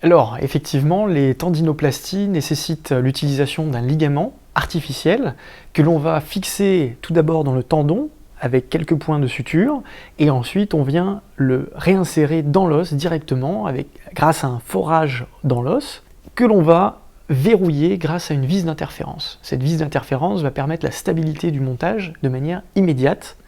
Alors, effectivement, les tendinoplasties nécessitent l'utilisation d'un ligament artificiel que l'on va fixer tout d'abord dans le tendon avec quelques points de suture et ensuite on vient le réinsérer dans l'os directement grâce à un forage dans l'os que l'on va verrouiller grâce à une vis d'interférence. Cette vis d'interférence va permettre la stabilité du montage de manière immédiate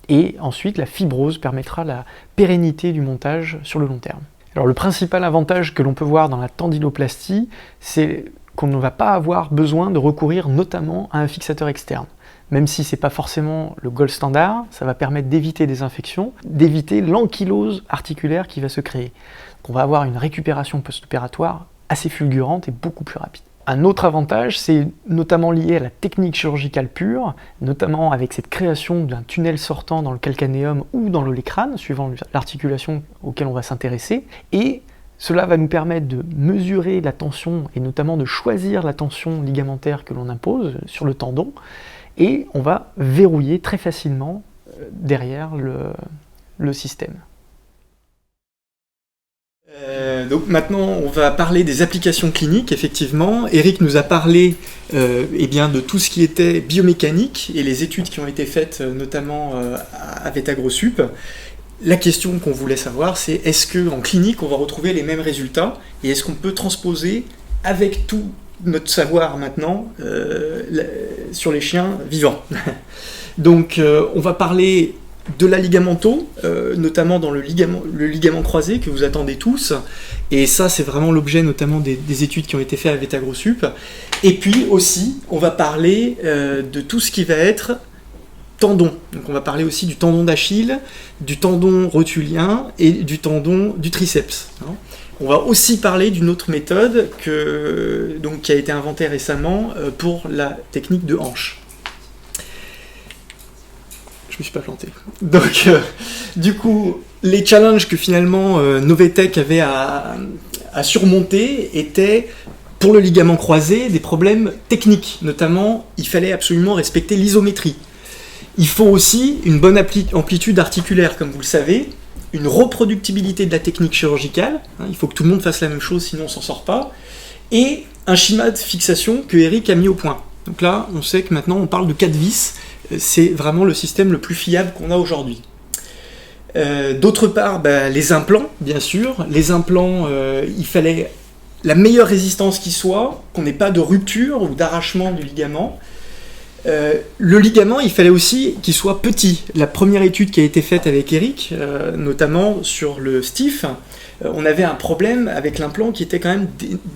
et ensuite la fibrose permettra la pérennité du montage sur le long terme. Alors le principal avantage que l'on peut voir dans la tendinoplastie, c'est qu'on ne va pas avoir besoin de recourir notamment à un fixateur externe. Même si ce n'est pas forcément le gold standard, ça va permettre d'éviter des infections, d'éviter l'ankylose articulaire qui va se créer. Donc on va avoir une récupération post-opératoire assez fulgurante et beaucoup plus rapide. Un autre avantage, c'est notamment lié à la technique chirurgicale pure, notamment avec cette création d'un tunnel sortant dans le calcanéum ou dans l'olecrâne, suivant l'articulation auquel on va s'intéresser, et cela va nous permettre de mesurer la tension et notamment de choisir la tension ligamentaire que l'on impose sur le tendon, et on va verrouiller très facilement derrière le système. Donc maintenant, on va parler des applications cliniques, effectivement. Eric nous a parlé de tout ce qui était biomécanique et les études qui ont été faites notamment avec AgroSup. La question qu'on voulait savoir, c'est est-ce qu'en clinique, on va retrouver les mêmes résultats et est-ce qu'on peut transposer avec tout notre savoir maintenant sur les chiens vivants. Donc on va parler de la ligamento, notamment dans le ligament croisé que vous attendez tous, et ça c'est vraiment l'objet notamment des études qui ont été faites avec AgroSup. Et puis aussi on va parler de tout ce qui va être tendon. Donc on va parler aussi du tendon d'Achille, du tendon rotulien et du tendon du triceps. On va aussi parler d'une autre méthode qui a été inventée récemment pour la technique de hanche. Je me suis pas planté. Donc, du coup, les challenges que finalement Novetech avait à surmonter étaient, pour le ligament croisé, des problèmes techniques. Notamment, il fallait absolument respecter l'isométrie. Il faut aussi une bonne amplitude articulaire, comme vous le savez, une reproductibilité de la technique chirurgicale, il faut que tout le monde fasse la même chose, sinon on s'en sort pas, et un schéma de fixation que Eric a mis au point. Donc là, on sait que maintenant on parle de 4 vis, c'est vraiment le système le plus fiable qu'on a aujourd'hui. D'autre part, les implants, bien sûr. Les implants, il fallait la meilleure résistance qui soit, qu'on n'ait pas de rupture ou d'arrachement du ligament. Le ligament, il fallait aussi qu'il soit petit. La première étude qui a été faite avec Eric, notamment sur le STIF, on avait un problème avec l'implant qui était quand même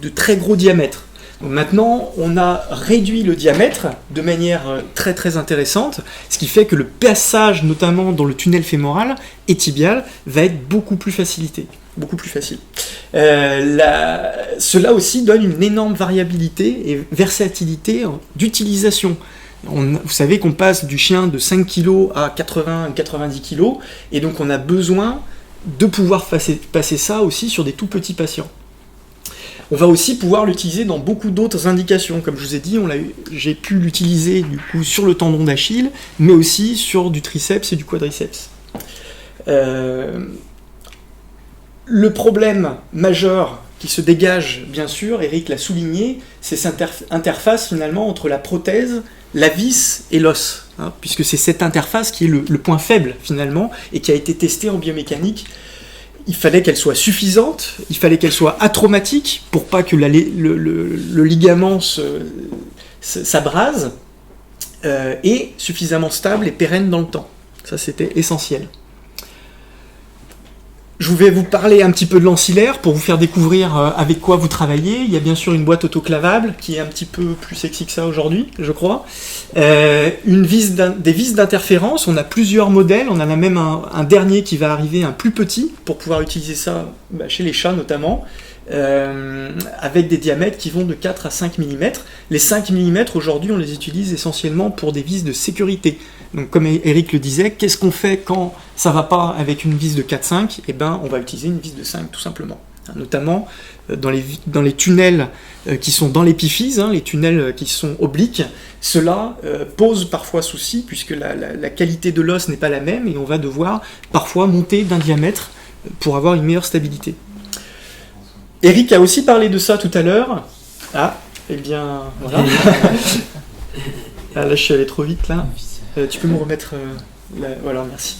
de très gros diamètre. Donc maintenant, on a réduit le diamètre de manière très très intéressante, ce qui fait que le passage, notamment dans le tunnel fémoral et tibial, va être beaucoup plus facilité. Beaucoup plus facile. Cela aussi donne une énorme variabilité et versatilité d'utilisation. Vous savez qu'on passe du chien de 5 kg à 80-90 kg, et donc on a besoin de pouvoir passer ça aussi sur des tout petits patients. On va aussi pouvoir l'utiliser dans beaucoup d'autres indications. Comme je vous ai dit, j'ai pu l'utiliser du coup sur le tendon d'Achille, mais aussi sur du triceps et du quadriceps. Le problème majeur qui se dégage, bien sûr, Eric l'a souligné, c'est cette interface finalement entre la prothèse, la vis et l'os, puisque c'est cette interface qui est le point faible finalement, et qui a été testée en biomécanique. Il fallait qu'elle soit suffisante, il fallait qu'elle soit atraumatique, pour pas que le ligament s'abrase, et suffisamment stable et pérenne dans le temps. Ça, c'était essentiel. Je vais vous parler un petit peu de l'ancillaire pour vous faire découvrir avec quoi vous travaillez. Il y a bien sûr une boîte autoclavable qui est un petit peu plus sexy que ça aujourd'hui, je crois. Des vis d'interférence, on a plusieurs modèles. On en a même un dernier qui va arriver, un plus petit, pour pouvoir utiliser ça chez les chats notamment, avec des diamètres qui vont de 4 à 5 mm. Les 5 mm, aujourd'hui, on les utilise essentiellement pour des vis de sécurité. Donc comme Eric le disait, qu'est-ce qu'on fait quand ça ne va pas avec une vis de 4-5 ? Eh bien, on va utiliser une vis de 5 tout simplement. Notamment dans les tunnels qui sont dans l'épiphyse, les tunnels qui sont obliques, cela pose parfois souci puisque la qualité de l'os n'est pas la même et on va devoir parfois monter d'un diamètre pour avoir une meilleure stabilité. Eric a aussi parlé de ça tout à l'heure. Ah, eh bien, voilà. Ah, là, je suis allé trop vite, là. Tu peux me remettre... Voilà, merci.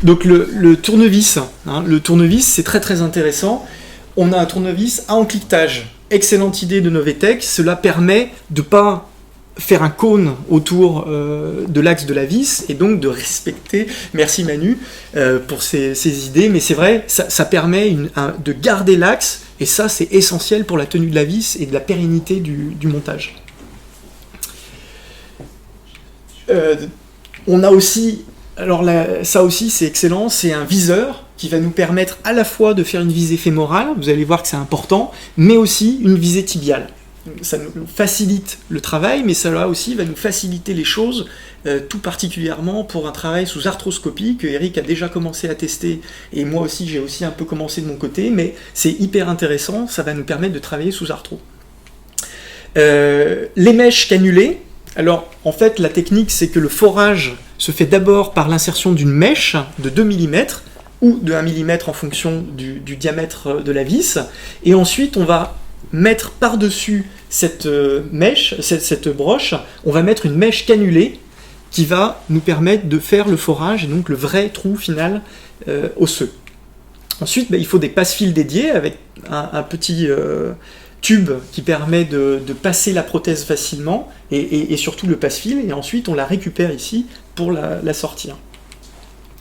Donc, le tournevis. Hein, le tournevis, c'est très, très intéressant. On a un tournevis à encliquetage. Excellente idée de Novetech. Cela permet de ne pas faire un cône autour de l'axe de la vis et donc de respecter, merci Manu pour ces idées, mais c'est vrai, ça permet de garder l'axe et ça c'est essentiel pour la tenue de la vis et de la pérennité du montage. On a aussi, alors là, ça aussi c'est excellent, c'est un viseur qui va nous permettre à la fois de faire une visée fémorale, vous allez voir que c'est important, mais aussi une visée tibiale. Ça nous facilite le travail, mais ça aussi va nous faciliter les choses, tout particulièrement pour un travail sous arthroscopie que Eric a déjà commencé à tester, et moi aussi j'ai aussi un peu commencé de mon côté, mais c'est hyper intéressant, ça va nous permettre de travailler sous arthro. Les mèches cannulées, alors en fait la technique c'est que le forage se fait d'abord par l'insertion d'une mèche de 2 mm, ou de 1 mm en fonction du diamètre de la vis, et ensuite on va mettre par-dessus cette mèche, cette broche, on va mettre une mèche cannulée qui va nous permettre de faire le forage, et donc le vrai trou final osseux. Ensuite, il faut des passe-fils dédiés avec un petit tube qui permet de passer la prothèse facilement, et surtout le passe-fil, et ensuite on la récupère ici pour la sortir.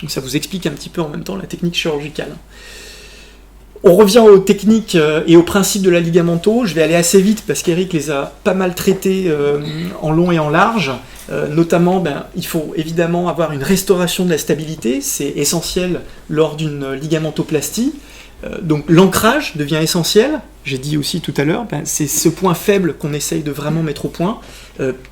Donc ça vous explique un petit peu en même temps la technique chirurgicale. On revient aux techniques et aux principes de la ligamento. Je vais aller assez vite parce qu'Eric les a pas mal traités en long et en large. Notamment, il faut évidemment avoir une restauration de la stabilité. C'est essentiel lors d'une ligamentoplastie. Donc l'ancrage devient essentiel. J'ai dit aussi tout à l'heure, c'est ce point faible qu'on essaye de vraiment mettre au point.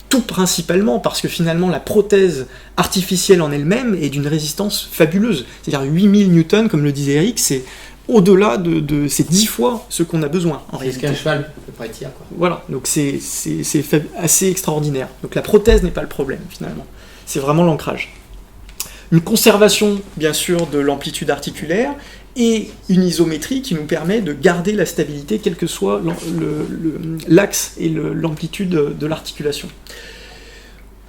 Tout principalement parce que finalement la prothèse artificielle en elle-même est d'une résistance fabuleuse. C'est-à-dire 8000 newtons, comme le disait Eric, c'est au-delà de ces 10 fois ce qu'on a besoin en réalité. C'est ce qu'un cheval peut pas être, quoi. Voilà, donc c'est assez extraordinaire. Donc la prothèse n'est pas le problème finalement, c'est vraiment l'ancrage. Une conservation bien sûr de l'amplitude articulaire et une isométrie qui nous permet de garder la stabilité quel que soit l'axe et l'amplitude de l'articulation.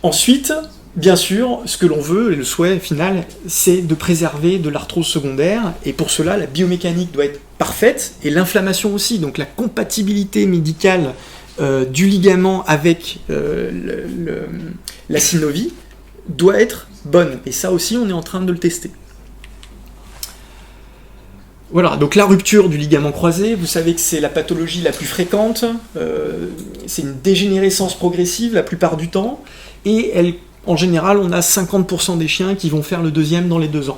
Ensuite, bien sûr, ce que l'on veut, et le souhait final, c'est de préserver de l'arthrose secondaire, et pour cela, la biomécanique doit être parfaite, et l'inflammation aussi, donc la compatibilité médicale du ligament avec la synovie doit être bonne, et ça aussi, on est en train de le tester. Voilà, donc la rupture du ligament croisé, vous savez que c'est la pathologie la plus fréquente, c'est une dégénérescence progressive la plupart du temps, et en général, on a 50% des chiens qui vont faire le deuxième dans les 2 ans.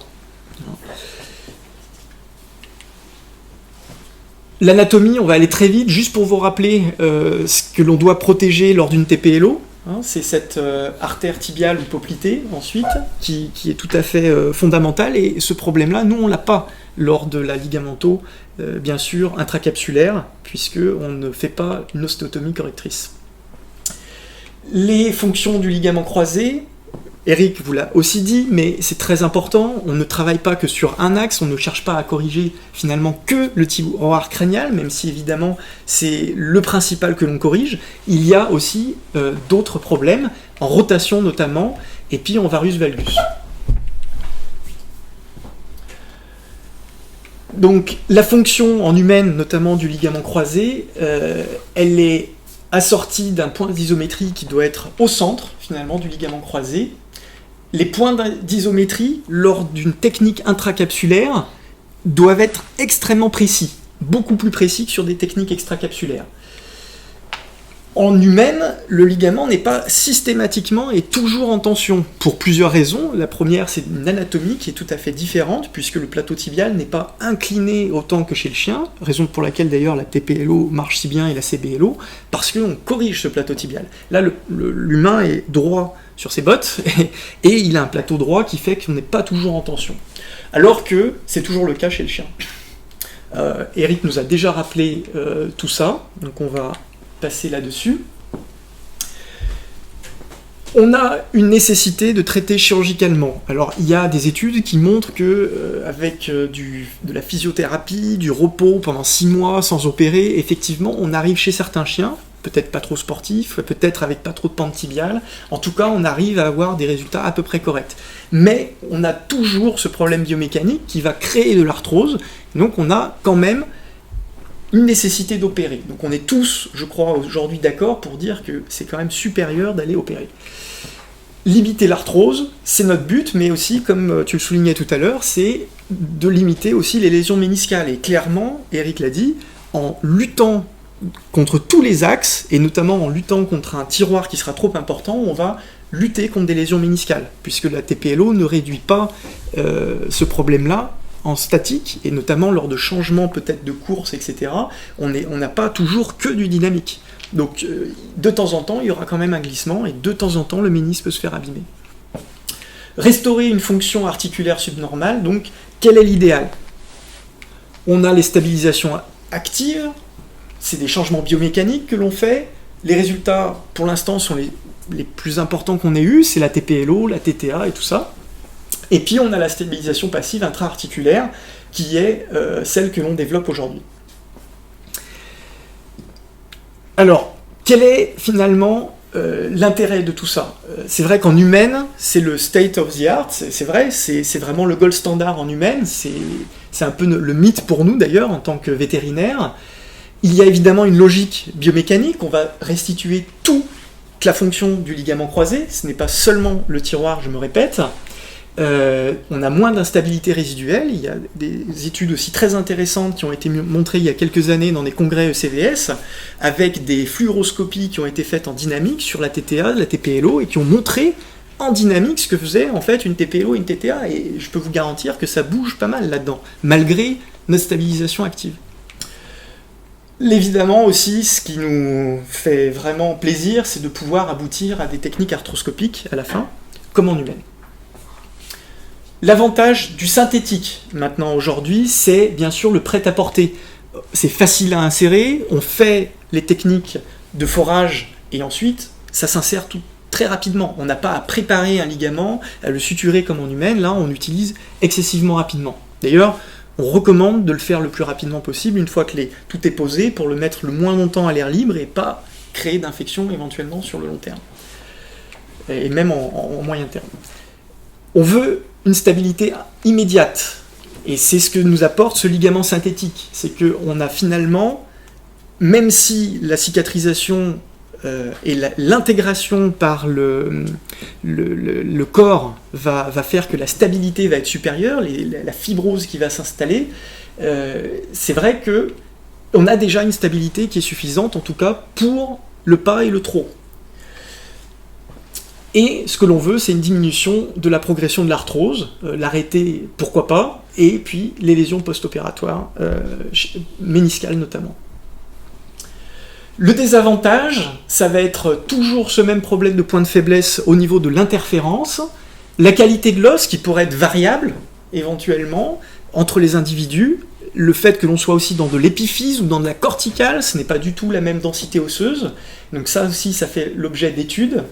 L'anatomie, on va aller très vite, juste pour vous rappeler ce que l'on doit protéger lors d'une TPLO. C'est cette artère tibiale ou poplitée, ensuite, qui est tout à fait fondamentale. Et ce problème-là, nous, on ne l'a pas lors de la ligamento, bien sûr, intracapsulaire, puisqu'on ne fait pas une ostéotomie correctrice. Les fonctions du ligament croisé, Eric vous l'a aussi dit, mais c'est très important, on ne travaille pas que sur un axe, on ne cherche pas à corriger finalement que le tiroir crânial, même si évidemment c'est le principal que l'on corrige. Il y a aussi d'autres problèmes, en rotation notamment, et puis en varus valgus. Donc la fonction en humaine, notamment du ligament croisé, elle est assortie d'un point d'isométrie qui doit être au centre, finalement, du ligament croisé. Les points d'isométrie, lors d'une technique intracapsulaire, doivent être extrêmement précis, beaucoup plus précis que sur des techniques extracapsulaires. En humaine, le ligament n'est pas systématiquement et toujours en tension, pour plusieurs raisons. La première, c'est une anatomie qui est tout à fait différente, puisque le plateau tibial n'est pas incliné autant que chez le chien, raison pour laquelle d'ailleurs la TPLO marche si bien et la CBLO, parce qu'on corrige ce plateau tibial. Là, l'humain est droit sur ses bottes, et il a un plateau droit qui fait qu'on n'est pas toujours en tension. Alors que c'est toujours le cas chez le chien. Eric nous a déjà rappelé tout ça, donc on va passer là-dessus. On a une nécessité de traiter chirurgicalement. Alors, il y a des études qui montrent que avec de la physiothérapie, du repos pendant 6 mois sans opérer, effectivement, on arrive chez certains chiens, peut-être pas trop sportifs, peut-être avec pas trop de pente tibiale, en tout cas, on arrive à avoir des résultats à peu près corrects. Mais on a toujours ce problème biomécanique qui va créer de l'arthrose, donc on a quand même une nécessité d'opérer. Donc on est tous, je crois, aujourd'hui d'accord pour dire que c'est quand même supérieur d'aller opérer. Limiter l'arthrose, c'est notre but, mais aussi, comme tu le soulignais tout à l'heure, c'est de limiter aussi les lésions méniscales. Et clairement, Eric l'a dit, en luttant contre tous les axes, et notamment en luttant contre un tiroir qui sera trop important, on va lutter contre des lésions méniscales, puisque la TPLO ne réduit pas ce problème-là en statique, et notamment lors de changements peut-être de course, etc., on n'a pas toujours que du dynamique. Donc de temps en temps, il y aura quand même un glissement, et de temps en temps, le ménisque peut se faire abîmer. Restaurer une fonction articulaire subnormale, donc quel est l'idéal? On a les stabilisations actives, c'est des changements biomécaniques que l'on fait, les résultats pour l'instant sont les plus importants qu'on ait eus, c'est la TPLO, la TTA et tout ça. Et puis on a la stabilisation passive intra-articulaire, qui est celle que l'on développe aujourd'hui. Alors, quel est finalement l'intérêt de tout ça? C'est vrai qu'en humaine, c'est le state of the art, c'est vrai, c'est vraiment le gold standard en humaine, c'est un peu le mythe pour nous d'ailleurs, en tant que vétérinaire. Il y a évidemment une logique biomécanique, on va restituer toute la fonction du ligament croisé, ce n'est pas seulement le tiroir, je me répète. On a moins d'instabilité résiduelle, il y a des études aussi très intéressantes qui ont été montrées il y a quelques années dans des congrès ECVS, avec des fluoroscopies qui ont été faites en dynamique sur la TTA, la TPLO, et qui ont montré en dynamique ce que faisait en fait une TPLO et une TTA, et je peux vous garantir que ça bouge pas mal là-dedans, malgré notre stabilisation active. Évidemment aussi, ce qui nous fait vraiment plaisir, c'est de pouvoir aboutir à des techniques arthroscopiques à la fin, comme en humaine. L'avantage du synthétique, maintenant, aujourd'hui, c'est bien sûr le prêt-à-porter. C'est facile à insérer, on fait les techniques de forage, et ensuite, ça s'insère tout très rapidement. On n'a pas à préparer un ligament, à le suturer comme en humaine, là, on utilise excessivement rapidement. D'ailleurs, on recommande de le faire le plus rapidement possible, une fois que tout est posé, pour le mettre le moins longtemps à l'air libre, et pas créer d'infection éventuellement sur le long terme. Et même en moyen terme. On veut une stabilité immédiate, et c'est ce que nous apporte ce ligament synthétique. C'est qu'on a finalement, même si la cicatrisation et l'intégration par le corps va faire que la stabilité va être supérieure, la fibrose qui va s'installer, c'est vrai qu'on a déjà une stabilité qui est suffisante, en tout cas pour le pas et le trot. Et ce que l'on veut, c'est une diminution de la progression de l'arthrose, l'arrêter, pourquoi pas, et puis les lésions post-opératoires, méniscales notamment. Le désavantage, ça va être toujours ce même problème de point de faiblesse au niveau de l'interférence, la qualité de l'os qui pourrait être variable, éventuellement, entre les individus, le fait que l'on soit aussi dans de l'épiphyse ou dans de la corticale, ce n'est pas du tout la même densité osseuse, donc ça aussi, ça fait l'objet d'études.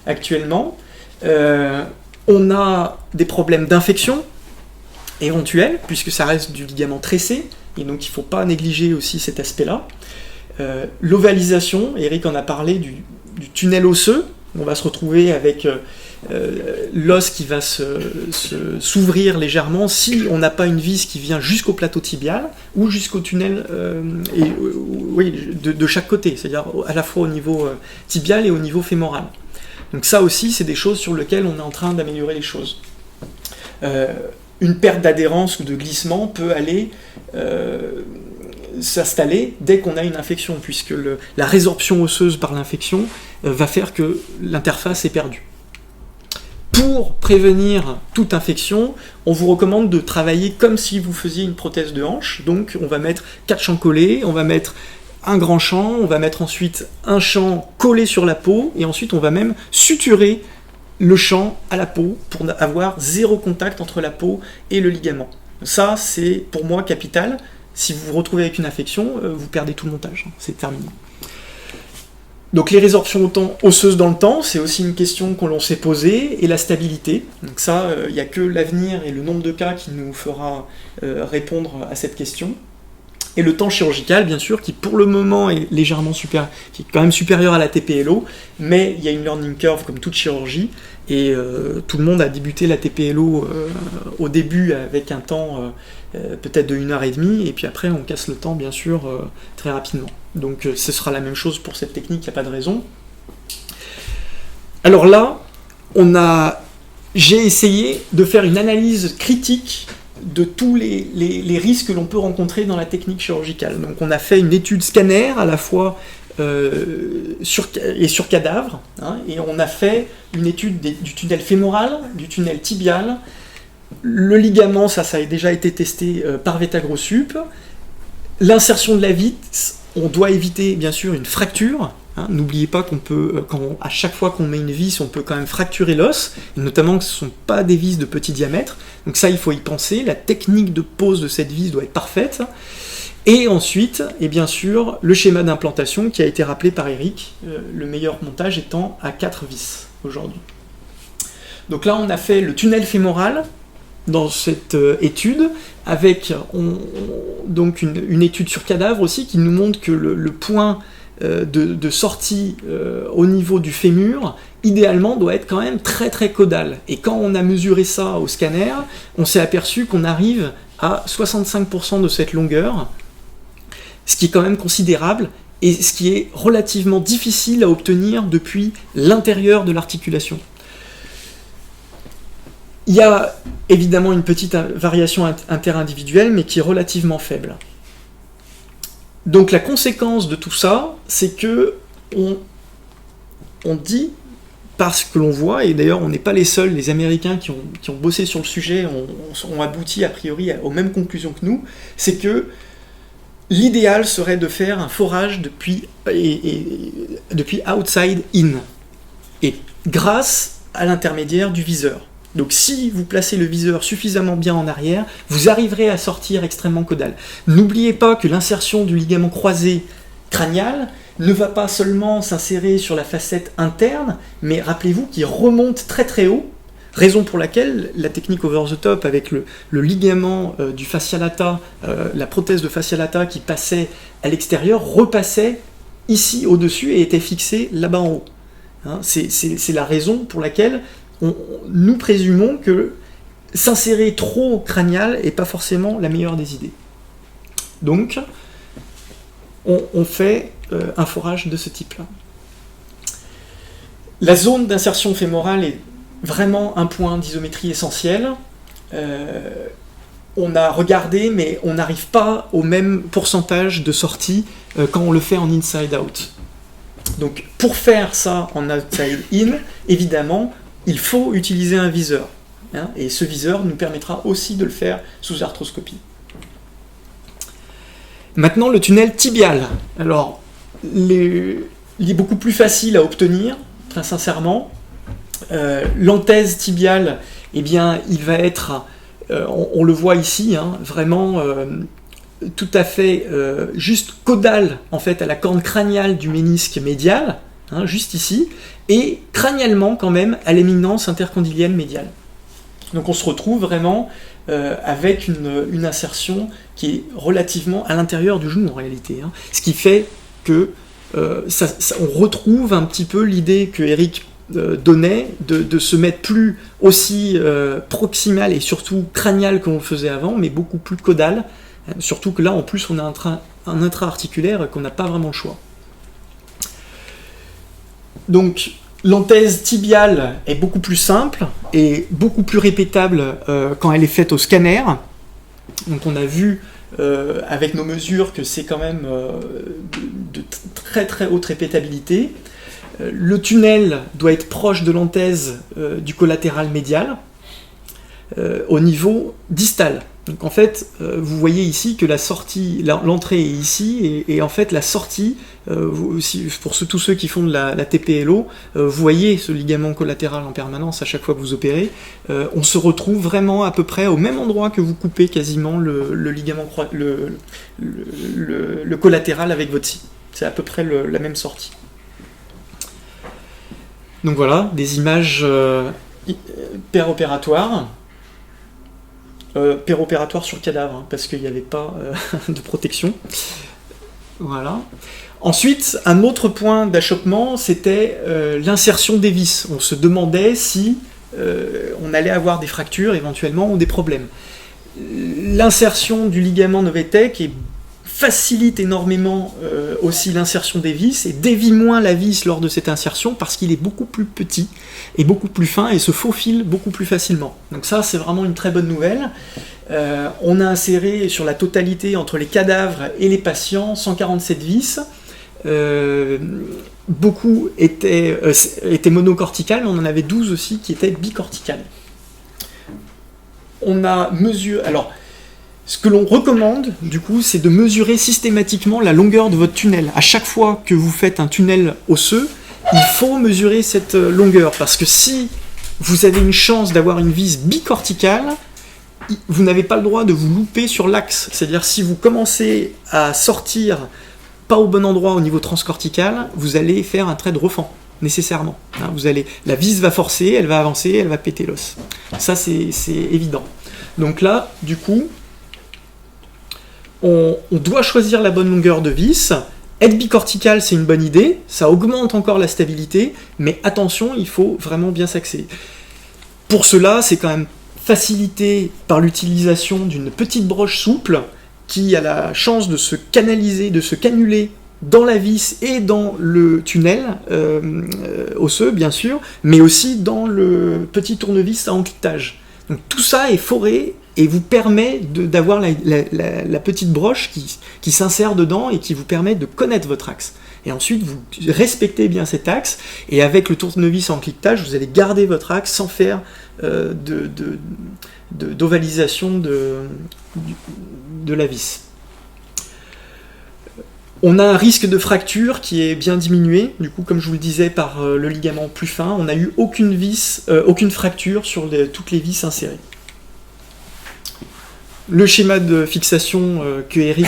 Actuellement, on a des problèmes d'infection éventuels, puisque ça reste du ligament tressé, et donc il ne faut pas négliger aussi cet aspect-là. L'ovalisation, Eric en a parlé du tunnel osseux, on va se retrouver avec l'os qui va s'ouvrir légèrement si on n'a pas une vis qui vient jusqu'au plateau tibial ou jusqu'au tunnel de chaque côté, c'est-à-dire à la fois au niveau tibial et au niveau fémoral. Donc ça aussi, c'est des choses sur lesquelles on est en train d'améliorer les choses. Une perte d'adhérence ou de glissement peut aller s'installer dès qu'on a une infection, puisque la résorption osseuse par l'infection va faire que l'interface est perdue. Pour prévenir toute infection, on vous recommande de travailler comme si vous faisiez une prothèse de hanche. Donc on va mettre 4 champs collés, on va mettre un grand champ, on va mettre ensuite un champ collé sur la peau, et ensuite on va même suturer le champ à la peau pour avoir 0 contact entre la peau et le ligament. Ça, c'est pour moi capital. Si vous vous retrouvez avec une infection, vous perdez tout le montage, c'est terminé. Donc les résorptions osseuses dans le temps, c'est aussi une question qu'on l'on s'est posée, et la stabilité. Donc ça, il n'y a que l'avenir et le nombre de cas qui nous fera répondre à cette question. Et le temps chirurgical, bien sûr, qui pour le moment est légèrement qui est quand même supérieur à la TPLO, mais il y a une learning curve comme toute chirurgie, et tout le monde a débuté la TPLO au début avec un temps peut-être de 1h30, et puis après on casse le temps, bien sûr, très rapidement. Donc ce sera la même chose pour cette technique, il n'y a pas de raison. Alors là, j'ai essayé de faire une analyse critique de tous les risques que l'on peut rencontrer dans la technique chirurgicale. Donc on a fait une étude scanner à la fois sur cadavre, hein, et on a fait une étude du tunnel fémoral, du tunnel tibial. Le ligament, ça a déjà été testé par VetaGrossup. L'insertion de la vis, on doit éviter bien sûr une fracture. Hein. N'oubliez pas qu'on peut, à chaque fois qu'on met une vis, on peut quand même fracturer l'os, et notamment que ce ne sont pas des vis de petit diamètre. Donc ça, il faut y penser. La technique de pose de cette vis doit être parfaite. Et ensuite, et bien sûr, le schéma d'implantation qui a été rappelé par Eric, le meilleur montage étant à 4 vis aujourd'hui. Donc là, on a fait le tunnel fémoral dans cette étude, avec donc une étude sur cadavre aussi, qui nous montre que le point de sortie au niveau du fémur, idéalement, doit être quand même très très caudal. Et quand on a mesuré ça au scanner, on s'est aperçu qu'on arrive à 65% de cette longueur, ce qui est quand même considérable, et ce qui est relativement difficile à obtenir depuis l'intérieur de l'articulation. Il y a évidemment une petite variation interindividuelle, mais qui est relativement faible. Donc la conséquence de tout ça, c'est que on dit, parce que l'on voit, et d'ailleurs on n'est pas les seuls, les Américains qui ont bossé sur le sujet ont abouti a priori aux mêmes conclusions que nous, c'est que l'idéal serait de faire un forage depuis outside in, et grâce à l'intermédiaire du viseur. Donc si vous placez le viseur suffisamment bien en arrière, vous arriverez à sortir extrêmement caudal. N'oubliez pas que l'insertion du ligament croisé crânial ne va pas seulement s'insérer sur la facette interne, mais rappelez-vous qu'il remonte très très haut, raison pour laquelle la technique over the top avec le ligament du fascia lata, la prothèse de fascia lata qui passait à l'extérieur, repassait ici au-dessus et était fixé là-bas en haut. Hein, c'est la raison pour laquelle nous présumons que s'insérer trop crânial n'est pas forcément la meilleure des idées. Donc, on fait un forage de ce type-là. La zone d'insertion fémorale est vraiment un point d'isométrie essentiel. On a regardé, mais on n'arrive pas au même pourcentage de sortie quand on le fait en inside-out. Donc, pour faire ça en outside-in, évidemment, il faut utiliser un viseur, hein, et ce viseur nous permettra aussi de le faire sous arthroscopie. Maintenant, le tunnel tibial. Alors, il est beaucoup plus facile à obtenir, très sincèrement. L'anthèse tibiale, eh bien, il va être, on le voit ici, hein, vraiment tout à fait juste caudal en fait, à la corne crâniale du ménisque médial, hein, juste ici, et crânialement quand même à l'éminence intercondylienne médiale. Donc on se retrouve vraiment avec une insertion qui est relativement à l'intérieur du genou en réalité, hein, ce qui fait que on retrouve un petit peu l'idée que Eric donnait de se mettre plus aussi proximal et surtout crânial qu'on le faisait avant, mais beaucoup plus caudal, hein, surtout que là en plus on a un intra-articulaire qu'on n'a pas vraiment le choix. Donc, l'anthèse tibiale est beaucoup plus simple et beaucoup plus répétable quand elle est faite au scanner. Donc, on a vu avec nos mesures que c'est quand même de très très haute répétabilité. Le tunnel doit être proche de l'anthèse du collatéral médial au niveau distal. Donc en fait, vous voyez ici que la sortie, l'entrée est ici, et en fait la sortie, pour tous ceux qui font de la TPLO, vous voyez ce ligament collatéral en permanence à chaque fois que vous opérez. On se retrouve vraiment à peu près au même endroit que vous coupez quasiment le ligament, le collatéral avec votre scie. C'est à peu près la même sortie. Donc voilà, des images péropératoires. Péropératoires sur cadavre, hein, parce qu'il n'y avait pas de protection. Voilà. Ensuite, un autre point d'achoppement, c'était l'insertion des vis. On se demandait si on allait avoir des fractures éventuellement ou des problèmes. L'insertion du ligament Novetec facilite énormément aussi l'insertion des vis et dévie moins la vis lors de cette insertion parce qu'il est beaucoup plus petit et beaucoup plus fin et se faufile beaucoup plus facilement. Donc ça, c'est vraiment une très bonne nouvelle. On a inséré sur la totalité entre les cadavres et les patients 147 vis. Beaucoup étaient monocorticales, mais on en avait 12 aussi qui étaient bicorticales. On a mesuré... Alors, ce que l'on recommande, du coup, c'est de mesurer systématiquement la longueur de votre tunnel. À chaque fois que vous faites un tunnel osseux, il faut mesurer cette longueur, parce que si vous avez une chance d'avoir une vis bicorticale, vous n'avez pas le droit de vous louper sur l'axe. C'est-à-dire, si vous commencez à sortir pas au bon endroit au niveau transcortical, vous allez faire un trait de refend, nécessairement. Hein, la vis va forcer, elle va avancer, elle va péter l'os. Ça, c'est évident. Donc là, du coup, on doit choisir la bonne longueur de vis. Être bicortical, c'est une bonne idée, ça augmente encore la stabilité, mais attention, il faut vraiment bien s'axer. Pour cela, c'est quand même facilité par l'utilisation d'une petite broche souple qui a la chance de se canaliser, de se canuler dans la vis et dans le tunnel osseux, bien sûr, mais aussi dans le petit tournevis à encliquetage. Donc tout ça est foré et vous permet d'avoir la petite broche qui s'insère dedans et qui vous permet de connaître votre axe. Et ensuite, vous respectez bien cet axe, et avec le tournevis en cliquetage, vous allez garder votre axe sans faire d'ovalisation de la vis. On a un risque de fracture qui est bien diminué, du coup, comme je vous le disais, par le ligament plus fin. On n'a eu aucune fracture sur toutes les vis insérées. Le schéma de fixation que Eric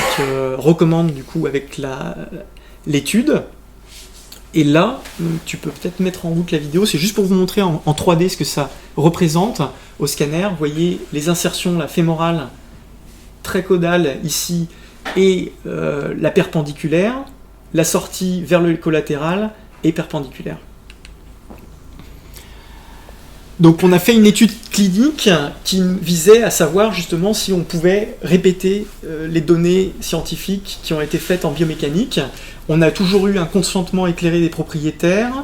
recommande, du coup, avec l'étude. Et là, tu peux peut-être mettre en route la vidéo, c'est juste pour vous montrer en 3D ce que ça représente au scanner. Vous voyez les insertions, la fémorale, très caudale ici, et la perpendiculaire, la sortie vers le collatéral et perpendiculaire. Donc on a fait une étude clinique qui visait à savoir justement si on pouvait répéter les données scientifiques qui ont été faites en biomécanique. On a toujours eu un consentement éclairé des propriétaires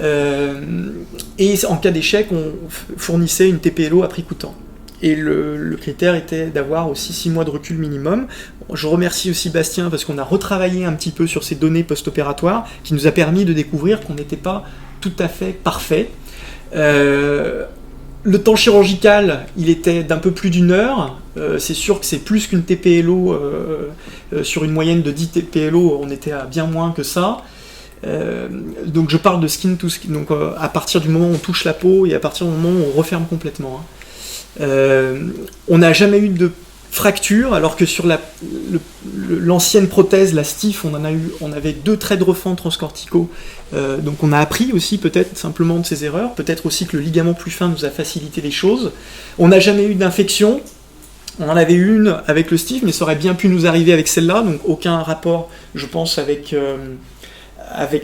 et en cas d'échec, on fournissait une TPLO à prix coûtant. Et le critère était d'avoir aussi 6 mois de recul minimum. Je remercie aussi Bastien parce qu'on a retravaillé un petit peu sur ces données post-opératoires qui nous a permis de découvrir qu'on n'était pas tout à fait parfait. Le temps chirurgical, il était d'un peu plus d'1 heure. C'est sûr que c'est plus qu'une TPLO. Sur une moyenne de 10 TPLO, on était à bien moins que ça. Donc je parle de skin to skin. Donc à partir du moment où on touche la peau et à partir du moment où on referme complètement. On n'a jamais eu de fracture, alors que sur l'ancienne prothèse, la Stiff, on avait 2 traits de refend transcorticaux. Donc on a appris aussi peut-être simplement de ces erreurs, peut-être aussi que le ligament plus fin nous a facilité les choses. On n'a jamais eu d'infection, on en avait eu une avec le Stiff, mais ça aurait bien pu nous arriver avec celle-là, donc aucun rapport, je pense, avec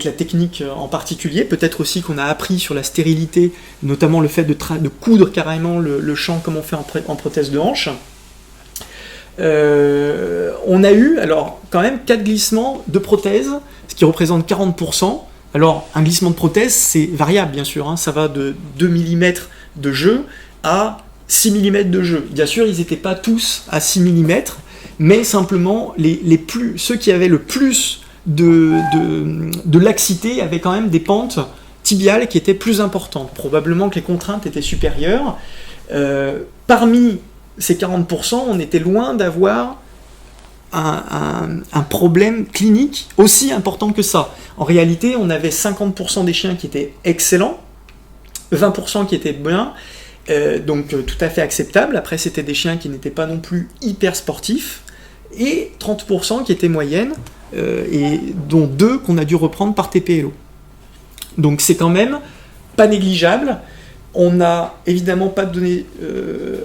la technique en particulier. Peut-être aussi qu'on a appris sur la stérilité, notamment le fait de coudre carrément le champ comme on fait en prothèse de hanche. On a eu alors quand même 4 glissements de prothèse, ce qui représente 40%. Alors un glissement de prothèse, c'est variable bien sûr, hein, ça va de 2 mm de jeu à 6 mm de jeu. Bien sûr, ils n'étaient pas tous à 6 mm, mais simplement ceux qui avaient le plus de laxité avaient quand même des pentes tibiales qui étaient plus importantes. Probablement que les contraintes étaient supérieures. Parmi ces 40%, on était loin d'avoir un problème clinique aussi important que ça. En réalité, on avait 50% des chiens qui étaient excellents, 20% qui étaient bien, donc tout à fait acceptable. Après, c'était des chiens qui n'étaient pas non plus hyper sportifs, et 30% qui étaient moyennes, et dont 2 qu'on a dû reprendre par TPLO. Donc c'est quand même pas négligeable. On n'a évidemment pas de données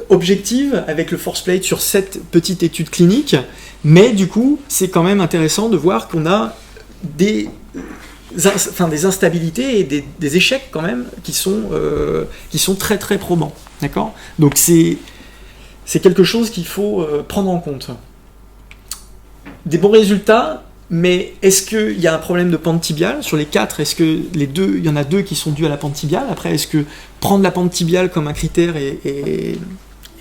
objectives avec le force plate sur cette petite étude clinique, mais du coup, c'est quand même intéressant de voir qu'on a des instabilités et des échecs quand même qui sont très très probants. D'accord ? Donc c'est quelque chose qu'il faut prendre en compte. Des bons résultats, mais est-ce qu'il y a un problème de pente tibiale ? Sur les 4, est-ce que il y en a 2 qui sont dus à la pente tibiale ? Après, est-ce que prendre la pente tibiale comme un critère est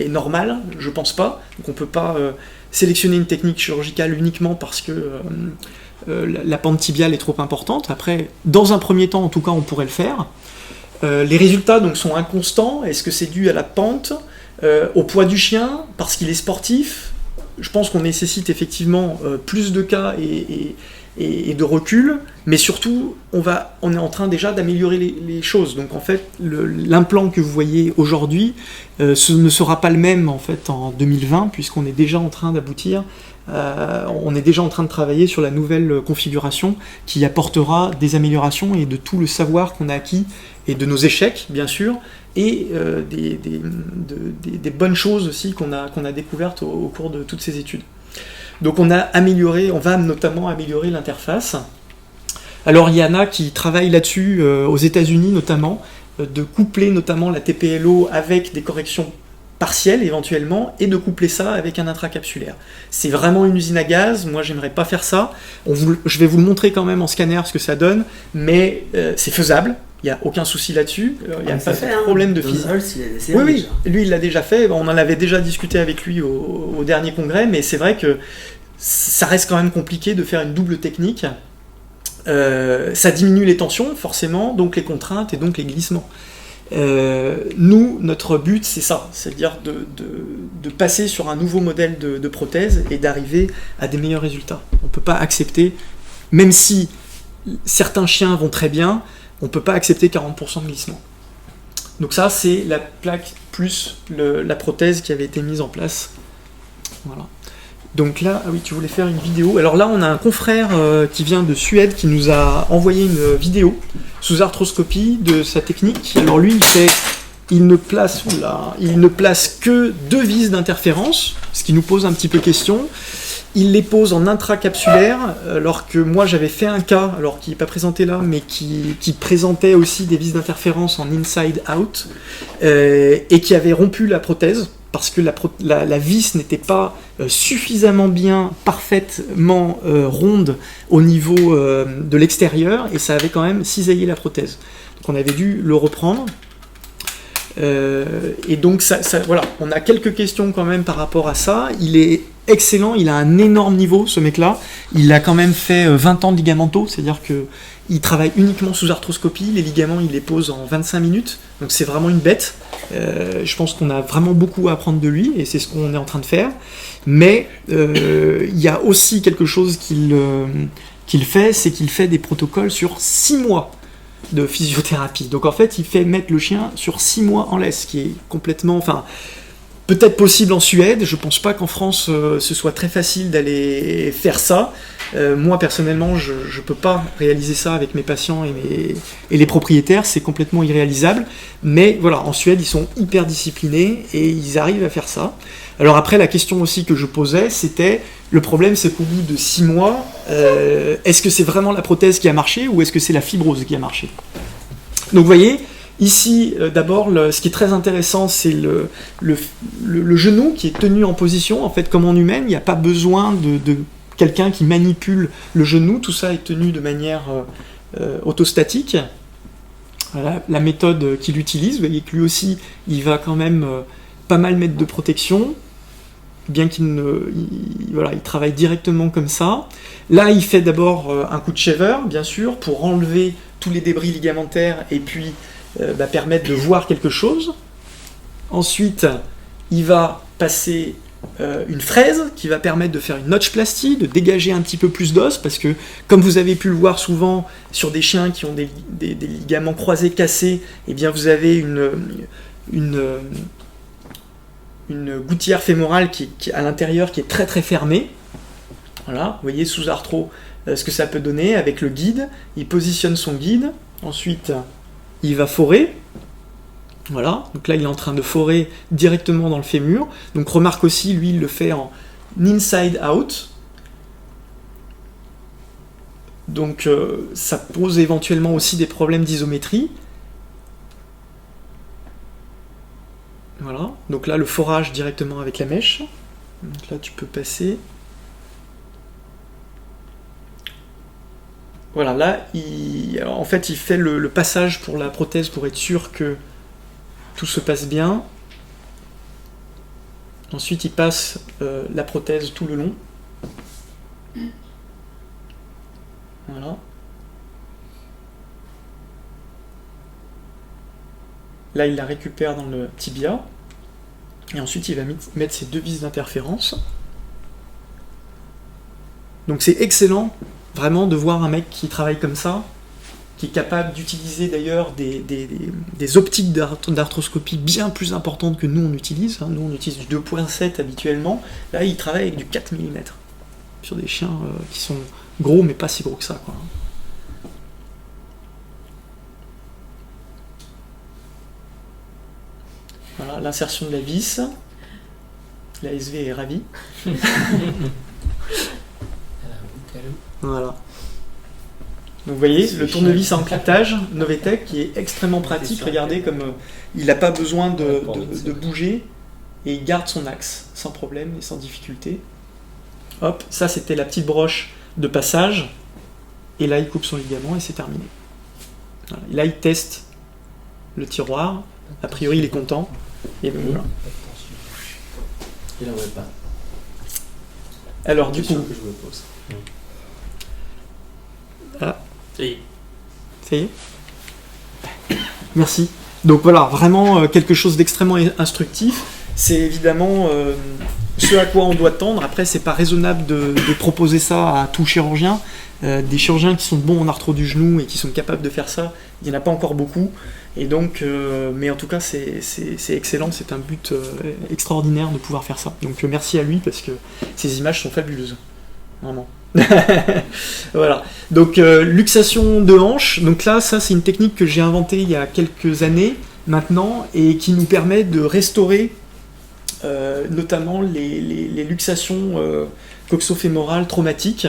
normal ? Je ne pense pas. Donc on ne peut pas sélectionner une technique chirurgicale uniquement parce que la pente tibiale est trop importante. Après, dans un premier temps, en tout cas, on pourrait le faire. Les résultats donc, sont inconstants. Est-ce que c'est dû à la pente, au poids du chien, parce qu'il est sportif ? Je pense qu'on nécessite effectivement plus de cas et de recul, mais surtout, on est en train déjà d'améliorer les choses. Donc en fait, l'implant que vous voyez aujourd'hui ce ne sera pas le même en fait en 2020, puisqu'on est déjà en train d'aboutir, on est déjà en train de travailler sur la nouvelle configuration qui apportera des améliorations et de tout le savoir qu'on a acquis et de nos échecs, bien sûr, et des bonnes choses aussi qu'on a découvertes au cours de toutes ces études. Donc on va notamment améliorer l'interface. Alors il y en a qui travaillent là-dessus, aux États-Unis notamment, de coupler notamment la TPLO avec des corrections partielles éventuellement, et de coupler ça avec un intracapsulaire. C'est vraiment une usine à gaz, moi j'aimerais pas faire ça. Je vais vous le montrer quand même en scanner ce que ça donne, mais c'est faisable. Il n'y a aucun souci là-dessus, il n'y a pas de problème de physique. Oui, lui il l'a déjà fait, on en avait déjà discuté avec lui au dernier congrès, mais c'est vrai que ça reste quand même compliqué de faire une double technique. Ça diminue les tensions, forcément, donc les contraintes et donc les glissements. Nous, notre but c'est ça, c'est-à-dire de passer sur un nouveau modèle de prothèse et d'arriver à des meilleurs résultats. On ne peut pas accepter, même si certains chiens vont très bien, on ne peut pas accepter 40% de glissement. Donc ça, c'est la plaque plus la prothèse qui avait été mise en place. Voilà. Donc là, ah oui, tu voulais faire une vidéo. Alors là, on a un confrère qui vient de Suède qui nous a envoyé une vidéo sous arthroscopie de sa technique. Alors lui, il ne place que 2 vis d'interférence, ce qui nous pose un petit peu question. Il les pose en intracapsulaire, alors que moi j'avais fait un cas, alors qui n'est pas présenté là, mais qui présentait aussi des vis d'interférence en inside-out, et qui avait rompu la prothèse, parce que la vis n'était pas suffisamment bien, parfaitement ronde au niveau de l'extérieur, et ça avait quand même cisaillé la prothèse. Donc on avait dû le reprendre. Et donc voilà, on a quelques questions quand même par rapport à ça. Il est excellent, il a un énorme niveau ce mec là, il a quand même fait 20 ans de ligamentaux, c'est à dire que il travaille uniquement sous arthroscopie, les ligaments il les pose en 25 minutes, donc c'est vraiment une bête. Je pense qu'on a vraiment beaucoup à apprendre de lui et c'est ce qu'on est en train de faire, mais il y a aussi quelque chose qu'il fait, c'est qu'il fait des protocoles sur 6 mois de physiothérapie. Donc en fait, il fait mettre le chien sur 6 mois en laisse, ce qui est complètement... peut-être possible en Suède, je pense pas qu'en France ce soit très facile d'aller faire ça. Moi personnellement, je peux pas réaliser ça avec mes patients et les propriétaires, c'est complètement irréalisable. Mais voilà, en Suède, ils sont hyper disciplinés et ils arrivent à faire ça. Alors après, la question aussi que je posais, c'était, le problème c'est qu'au bout de 6 mois, est-ce que c'est vraiment la prothèse qui a marché ou est-ce que c'est la fibrose qui a marché ? Donc vous voyez, ici d'abord, ce qui est très intéressant, c'est le genou qui est tenu en position, en fait comme en humaine, il n'y a pas besoin de quelqu'un qui manipule le genou, tout ça est tenu de manière autostatique. Voilà la méthode qu'il utilise, vous voyez que lui aussi, il va quand même pas mal mettre de protection, bien il travaille directement comme ça. Là, il fait d'abord un coup de shaver, bien sûr, pour enlever tous les débris ligamentaires et puis permettre de voir quelque chose. Ensuite, il va passer une fraise qui va permettre de faire une notchplastie, de dégager un petit peu plus d'os, parce que, comme vous avez pu le voir souvent sur des chiens qui ont des ligaments croisés cassés, eh bien vous avez une gouttière fémorale qui à l'intérieur qui est très très fermée. Voilà, vous voyez sous arthro ce que ça peut donner avec le guide. Il positionne son guide. Ensuite, il va forer. Voilà, donc là il est en train de forer directement dans le fémur. Donc remarque aussi, lui il le fait en inside out. Donc ça pose éventuellement aussi des problèmes d'isométrie. Voilà, donc là le forage directement avec la mèche. Donc là tu peux passer. Voilà, là alors, en fait il fait le passage pour la prothèse pour être sûr que tout se passe bien. Ensuite, il passe la prothèse tout le long. Voilà. Là, il la récupère dans le tibia. Et ensuite, il va mettre ses 2 vis d'interférence. Donc c'est excellent, vraiment, de voir un mec qui travaille comme ça, qui est capable d'utiliser d'ailleurs des optiques d'arthroscopie bien plus importantes que nous on utilise. Nous on utilise du 2.7 habituellement. Là il travaille avec du 4 mm sur des chiens qui sont gros mais pas si gros que ça, quoi. Voilà, l'insertion de la vis. La SV est ravie. Voilà. Donc vous voyez, le tournevis à enclatage Novetec qui est extrêmement pratique. Regardez comme il n'a pas besoin de bouger et il garde son axe sans problème et sans difficulté. Hop, ça c'était la petite broche de passage. Et là il coupe son ligament et c'est terminé. Voilà. Et là il teste le tiroir. A priori il est content. Et donc, voilà. Il n'en veut pas. Alors du coup... que je me pose. Ah. Ça y est. Ça y est. Merci. Donc voilà, vraiment quelque chose d'extrêmement instructif. C'est évidemment ce à quoi on doit tendre. Après, c'est pas raisonnable de proposer ça à tout chirurgien. Des chirurgiens qui sont bons en arthro du genou et qui sont capables de faire ça, il n'y en a pas encore beaucoup. Et donc, mais en tout cas, c'est excellent. C'est un but extraordinaire de pouvoir faire ça. Donc merci à lui parce que ces images sont fabuleuses. Vraiment. Voilà. Donc luxation de hanche. Donc là, ça c'est une technique que j'ai inventée il y a quelques années maintenant et qui nous permet de restaurer notamment les luxations coxofémorales traumatiques.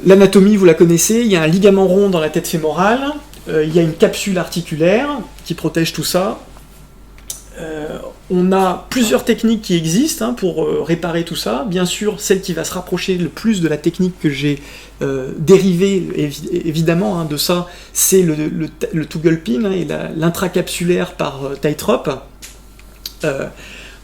L'anatomie, vous la connaissez. Il y a un ligament rond dans la tête fémorale. Il y a une capsule articulaire qui protège tout ça. On a plusieurs techniques qui existent pour réparer tout ça. Bien sûr, celle qui va se rapprocher le plus de la technique que j'ai dérivée, évidemment, de ça, c'est le Tuggle Pin et l'intracapsulaire par Tightrope.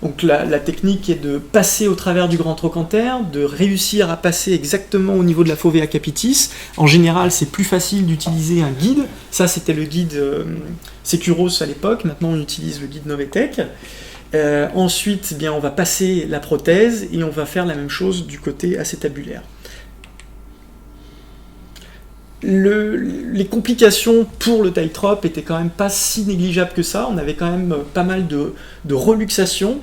Donc la technique est de passer au travers du grand trochanter, de réussir à passer exactement au niveau de la fovea capitis. En général, c'est plus facile d'utiliser un guide. Ça, c'était le guide Securos à l'époque. Maintenant, on utilise le guide Novetec. Ensuite, eh bien, on va passer la prothèse et on va faire la même chose du côté acétabulaire. Les complications pour le Tightrope étaient quand même pas si négligeables que ça. On avait quand même pas mal de reluxations.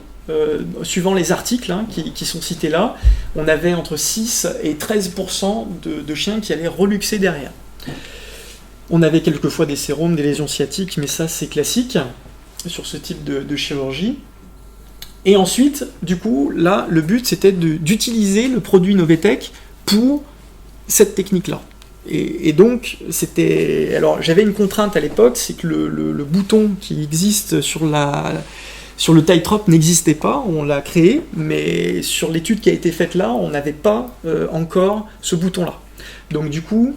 Suivant les articles qui sont cités là, on avait entre 6 et 13% de chiens qui allaient reluxer derrière. On avait quelquefois des séromes, des lésions sciatiques, mais ça c'est classique sur ce type de chirurgie. Et ensuite, du coup, là, le but c'était d'utiliser le produit Novetec pour cette technique-là. Et donc, c'était... Alors, j'avais une contrainte à l'époque, c'est que le bouton qui existe sur le Tightrope n'existait pas, on l'a créé, mais sur l'étude qui a été faite là, on n'avait pas encore ce bouton-là. Donc du coup,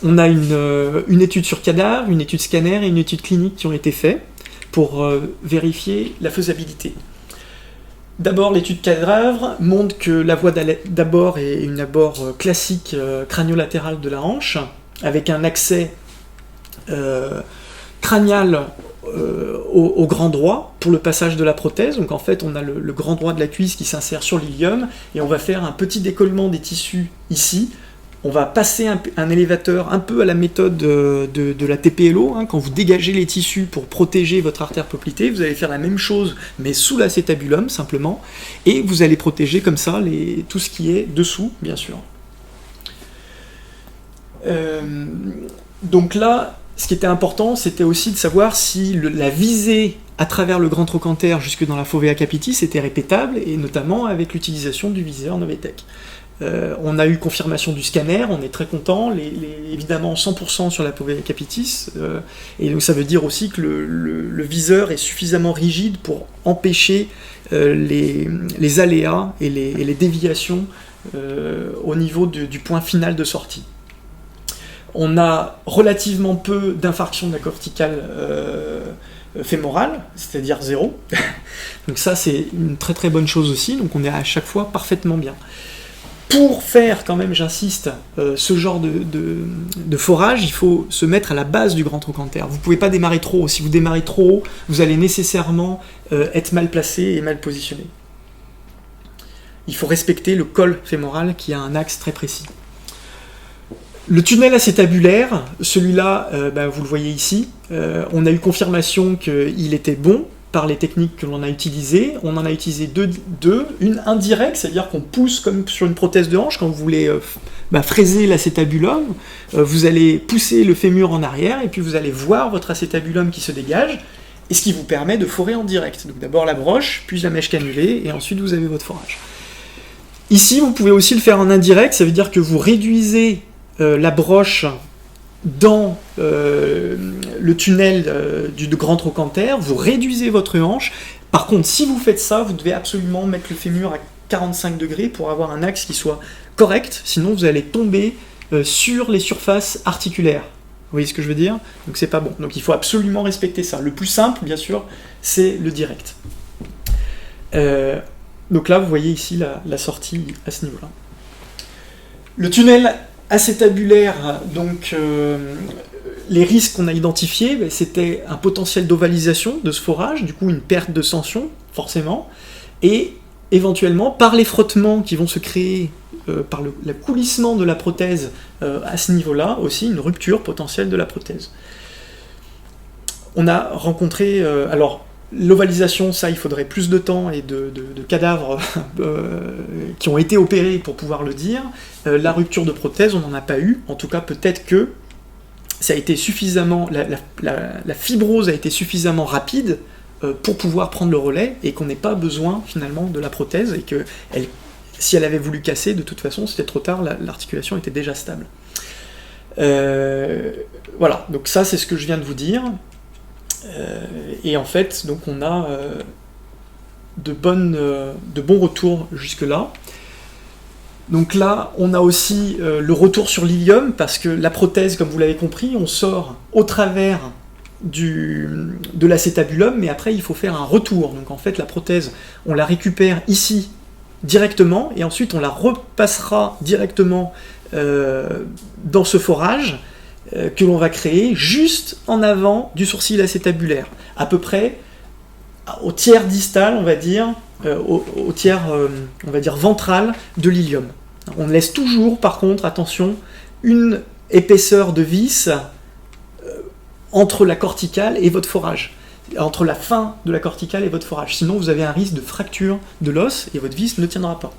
on a une étude sur cadavre, une étude scanner et une étude clinique qui ont été faites pour vérifier la faisabilité. D'abord, l'étude cadavre montre que la voie d'abord est une abord classique crânio-latérale de la hanche, avec un accès crânial au grand droit pour le passage de la prothèse. Donc en fait on a le grand droit de la cuisse qui s'insère sur l'ilium et on va faire un petit décollement des tissus ici. On va passer un élévateur un peu à la méthode de la TPLO, quand vous dégagez les tissus pour protéger votre artère poplitée, vous allez faire la même chose mais sous l'acétabulum simplement et vous allez protéger comme ça tout ce qui est dessous bien sûr. Donc là ce qui était important, c'était aussi de savoir si la visée à travers le grand trochanter jusque dans la fovea capitis était répétable, et notamment avec l'utilisation du viseur Novetec. On a eu confirmation du scanner, on est très content, évidemment 100% sur la fovea capitis, et donc ça veut dire aussi que le viseur est suffisamment rigide pour empêcher les aléas et les déviations au niveau du point final de sortie. On a relativement peu d'infarction de la corticale fémorale, c'est-à-dire 0. Donc ça, c'est une très très bonne chose aussi, donc on est à chaque fois parfaitement bien. Pour faire, quand même, j'insiste, ce genre de forage, il faut se mettre à la base du grand trochanter. Vous ne pouvez pas démarrer trop haut. Si vous démarrez trop haut, vous allez nécessairement être mal placé et mal positionné. Il faut respecter le col fémoral qui a un axe très précis. Le tunnel assez-tabulaire, celui-là, vous le voyez ici, on a eu confirmation qu'il était bon par les techniques que l'on a utilisées. On en a utilisé deux, une indirecte, c'est-à-dire qu'on pousse comme sur une prothèse de hanche. Quand vous voulez fraiser l'acétabulum, vous allez pousser le fémur en arrière et puis vous allez voir votre acétabulum qui se dégage, et ce qui vous permet de forer en direct. Donc d'abord la broche, puis la mèche cannulée, et ensuite vous avez votre forage. Ici, vous pouvez aussi le faire en indirect, ça veut dire que vous réduisez la broche dans le tunnel du grand trochanter, vous réduisez votre hanche. Par contre, si vous faites ça, vous devez absolument mettre le fémur à 45 degrés pour avoir un axe qui soit correct, sinon vous allez tomber sur les surfaces articulaires. Vous voyez ce que je veux dire? Donc c'est pas bon. Donc il faut absolument respecter ça. Le plus simple, bien sûr, c'est le direct. Donc là, vous voyez ici la sortie à ce niveau-là. Le tunnel acétabulaire, donc les risques qu'on a identifiés, c'était un potentiel d'ovalisation de ce forage, du coup une perte de tension, forcément, et éventuellement, par les frottements qui vont se créer par le coulissement de la prothèse à ce niveau-là, aussi une rupture potentielle de la prothèse. On a rencontré, alors l'ovalisation, ça il faudrait plus de temps et de cadavres qui ont été opérés pour pouvoir le dire. La rupture de prothèse, on n'en a pas eu, en tout cas peut-être que ça a été suffisamment, la fibrose a été suffisamment rapide pour pouvoir prendre le relais et qu'on n'ait pas besoin finalement de la prothèse, et que si elle avait voulu casser, de toute façon c'était trop tard, l'articulation était déjà stable. Voilà, donc ça c'est ce que je viens de vous dire. Et en fait, donc on a de bons retours jusque-là. Donc là, on a aussi le retour sur l'ilium, parce que la prothèse, comme vous l'avez compris, on sort au travers de l'acétabulum, mais après il faut faire un retour. Donc en fait, la prothèse, on la récupère ici directement, et ensuite on la repassera directement dans ce forage que l'on va créer juste en avant du sourcil acétabulaire, à peu près au tiers distal, on va dire, au tiers, on va dire, ventral de l'ilium. On laisse toujours, par contre, attention, une épaisseur de vis entre la corticale et votre forage, entre la fin de la corticale et votre forage. Sinon, vous avez un risque de fracture de l'os et votre vis ne tiendra pas.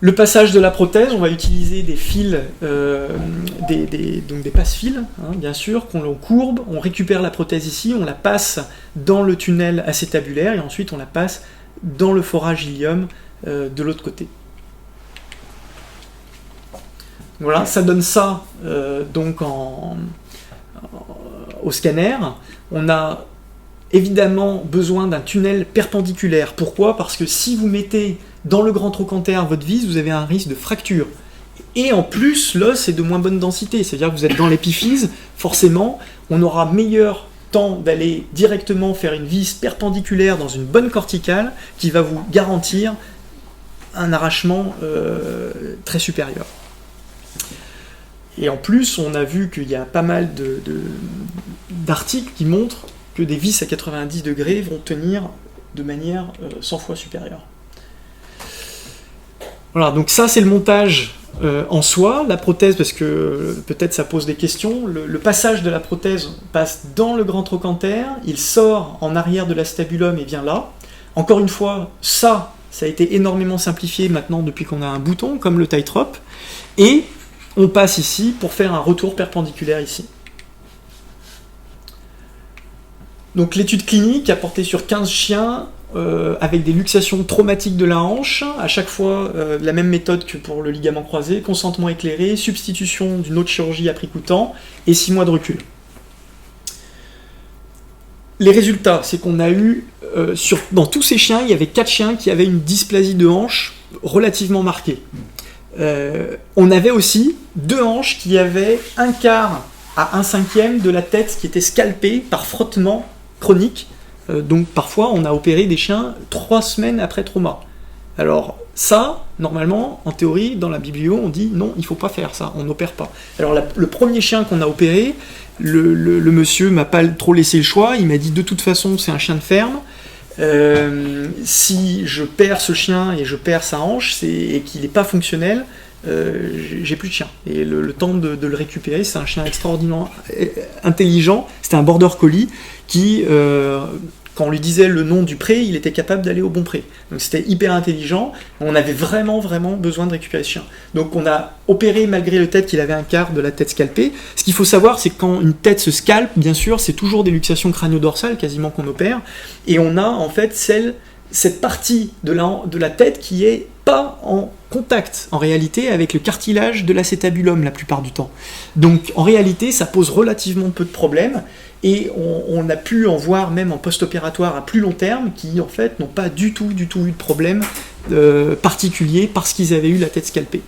Le passage de la prothèse, on va utiliser des fils, donc des passe-fils, hein, bien sûr, qu'on courbe, on récupère la prothèse ici, on la passe dans le tunnel acétabulaire, et ensuite on la passe dans le forage ilium de l'autre côté. Voilà, ça donne ça donc au scanner. On a évidemment besoin d'un tunnel perpendiculaire. Pourquoi? Parce que si vous mettez dans le grand trochanter votre vis, vous avez un risque de fracture. Et en plus, l'os est de moins bonne densité, c'est-à-dire que vous êtes dans l'épiphyse, forcément, on aura meilleur temps d'aller directement faire une vis perpendiculaire dans une bonne corticale qui va vous garantir un arrachement très supérieur. Et en plus, on a vu qu'il y a pas mal d'articles qui montrent que des vis à 90 degrés vont tenir de manière 100 fois supérieure. Voilà, donc ça c'est le montage en soi, la prothèse, parce que peut-être ça pose des questions. Le passage de la prothèse passe dans le grand trochanter, il sort en arrière de l'acétabulum et vient là. Encore une fois, ça a été énormément simplifié maintenant depuis qu'on a un bouton, comme le tightrope. Et on passe ici pour faire un retour perpendiculaire ici. Donc l'étude clinique a porté sur 15 chiens avec des luxations traumatiques de la hanche, à chaque fois la même méthode que pour le ligament croisé, consentement éclairé, substitution d'une autre chirurgie à prix coûtant et 6 mois de recul. Les résultats, c'est qu'on a eu, dans tous ces chiens, il y avait 4 chiens qui avaient une dysplasie de hanche relativement marquée. On avait aussi 2 hanches qui avaient 1/4 à 1/5 de la tête qui était scalpée par frottement chronique. Donc parfois, on a opéré des chiens 3 semaines après trauma. Alors ça, normalement, en théorie, dans la biblio, on dit non, il ne faut pas faire ça, on n'opère pas. Alors le premier chien qu'on a opéré, le monsieur m'a pas trop laissé le choix, il m'a dit de toute façon c'est un chien de ferme, si je perds ce chien et je perds sa hanche et qu'il n'est pas fonctionnel, j'ai plus de chien. Et le temps de le récupérer, c'est un chien extraordinairement intelligent, c'était un border collie qui, quand on lui disait le nom du pré, il était capable d'aller au bon pré. Donc c'était hyper intelligent, on avait vraiment besoin de récupérer ce chien. Donc on a opéré malgré le tête qu'il avait 1/4 de la tête scalpée. Ce qu'il faut savoir, c'est que quand une tête se scalpe, bien sûr, c'est toujours des luxations crânio-dorsales quasiment qu'on opère, et on a en fait cette partie de la tête qui est pas en contact en réalité avec le cartilage de l'acétabulum la plupart du temps. Donc en réalité ça pose relativement peu de problèmes et on a pu en voir même en post-opératoire à plus long terme qui en fait n'ont pas du tout eu de problème particulier parce qu'ils avaient eu la tête scalpée.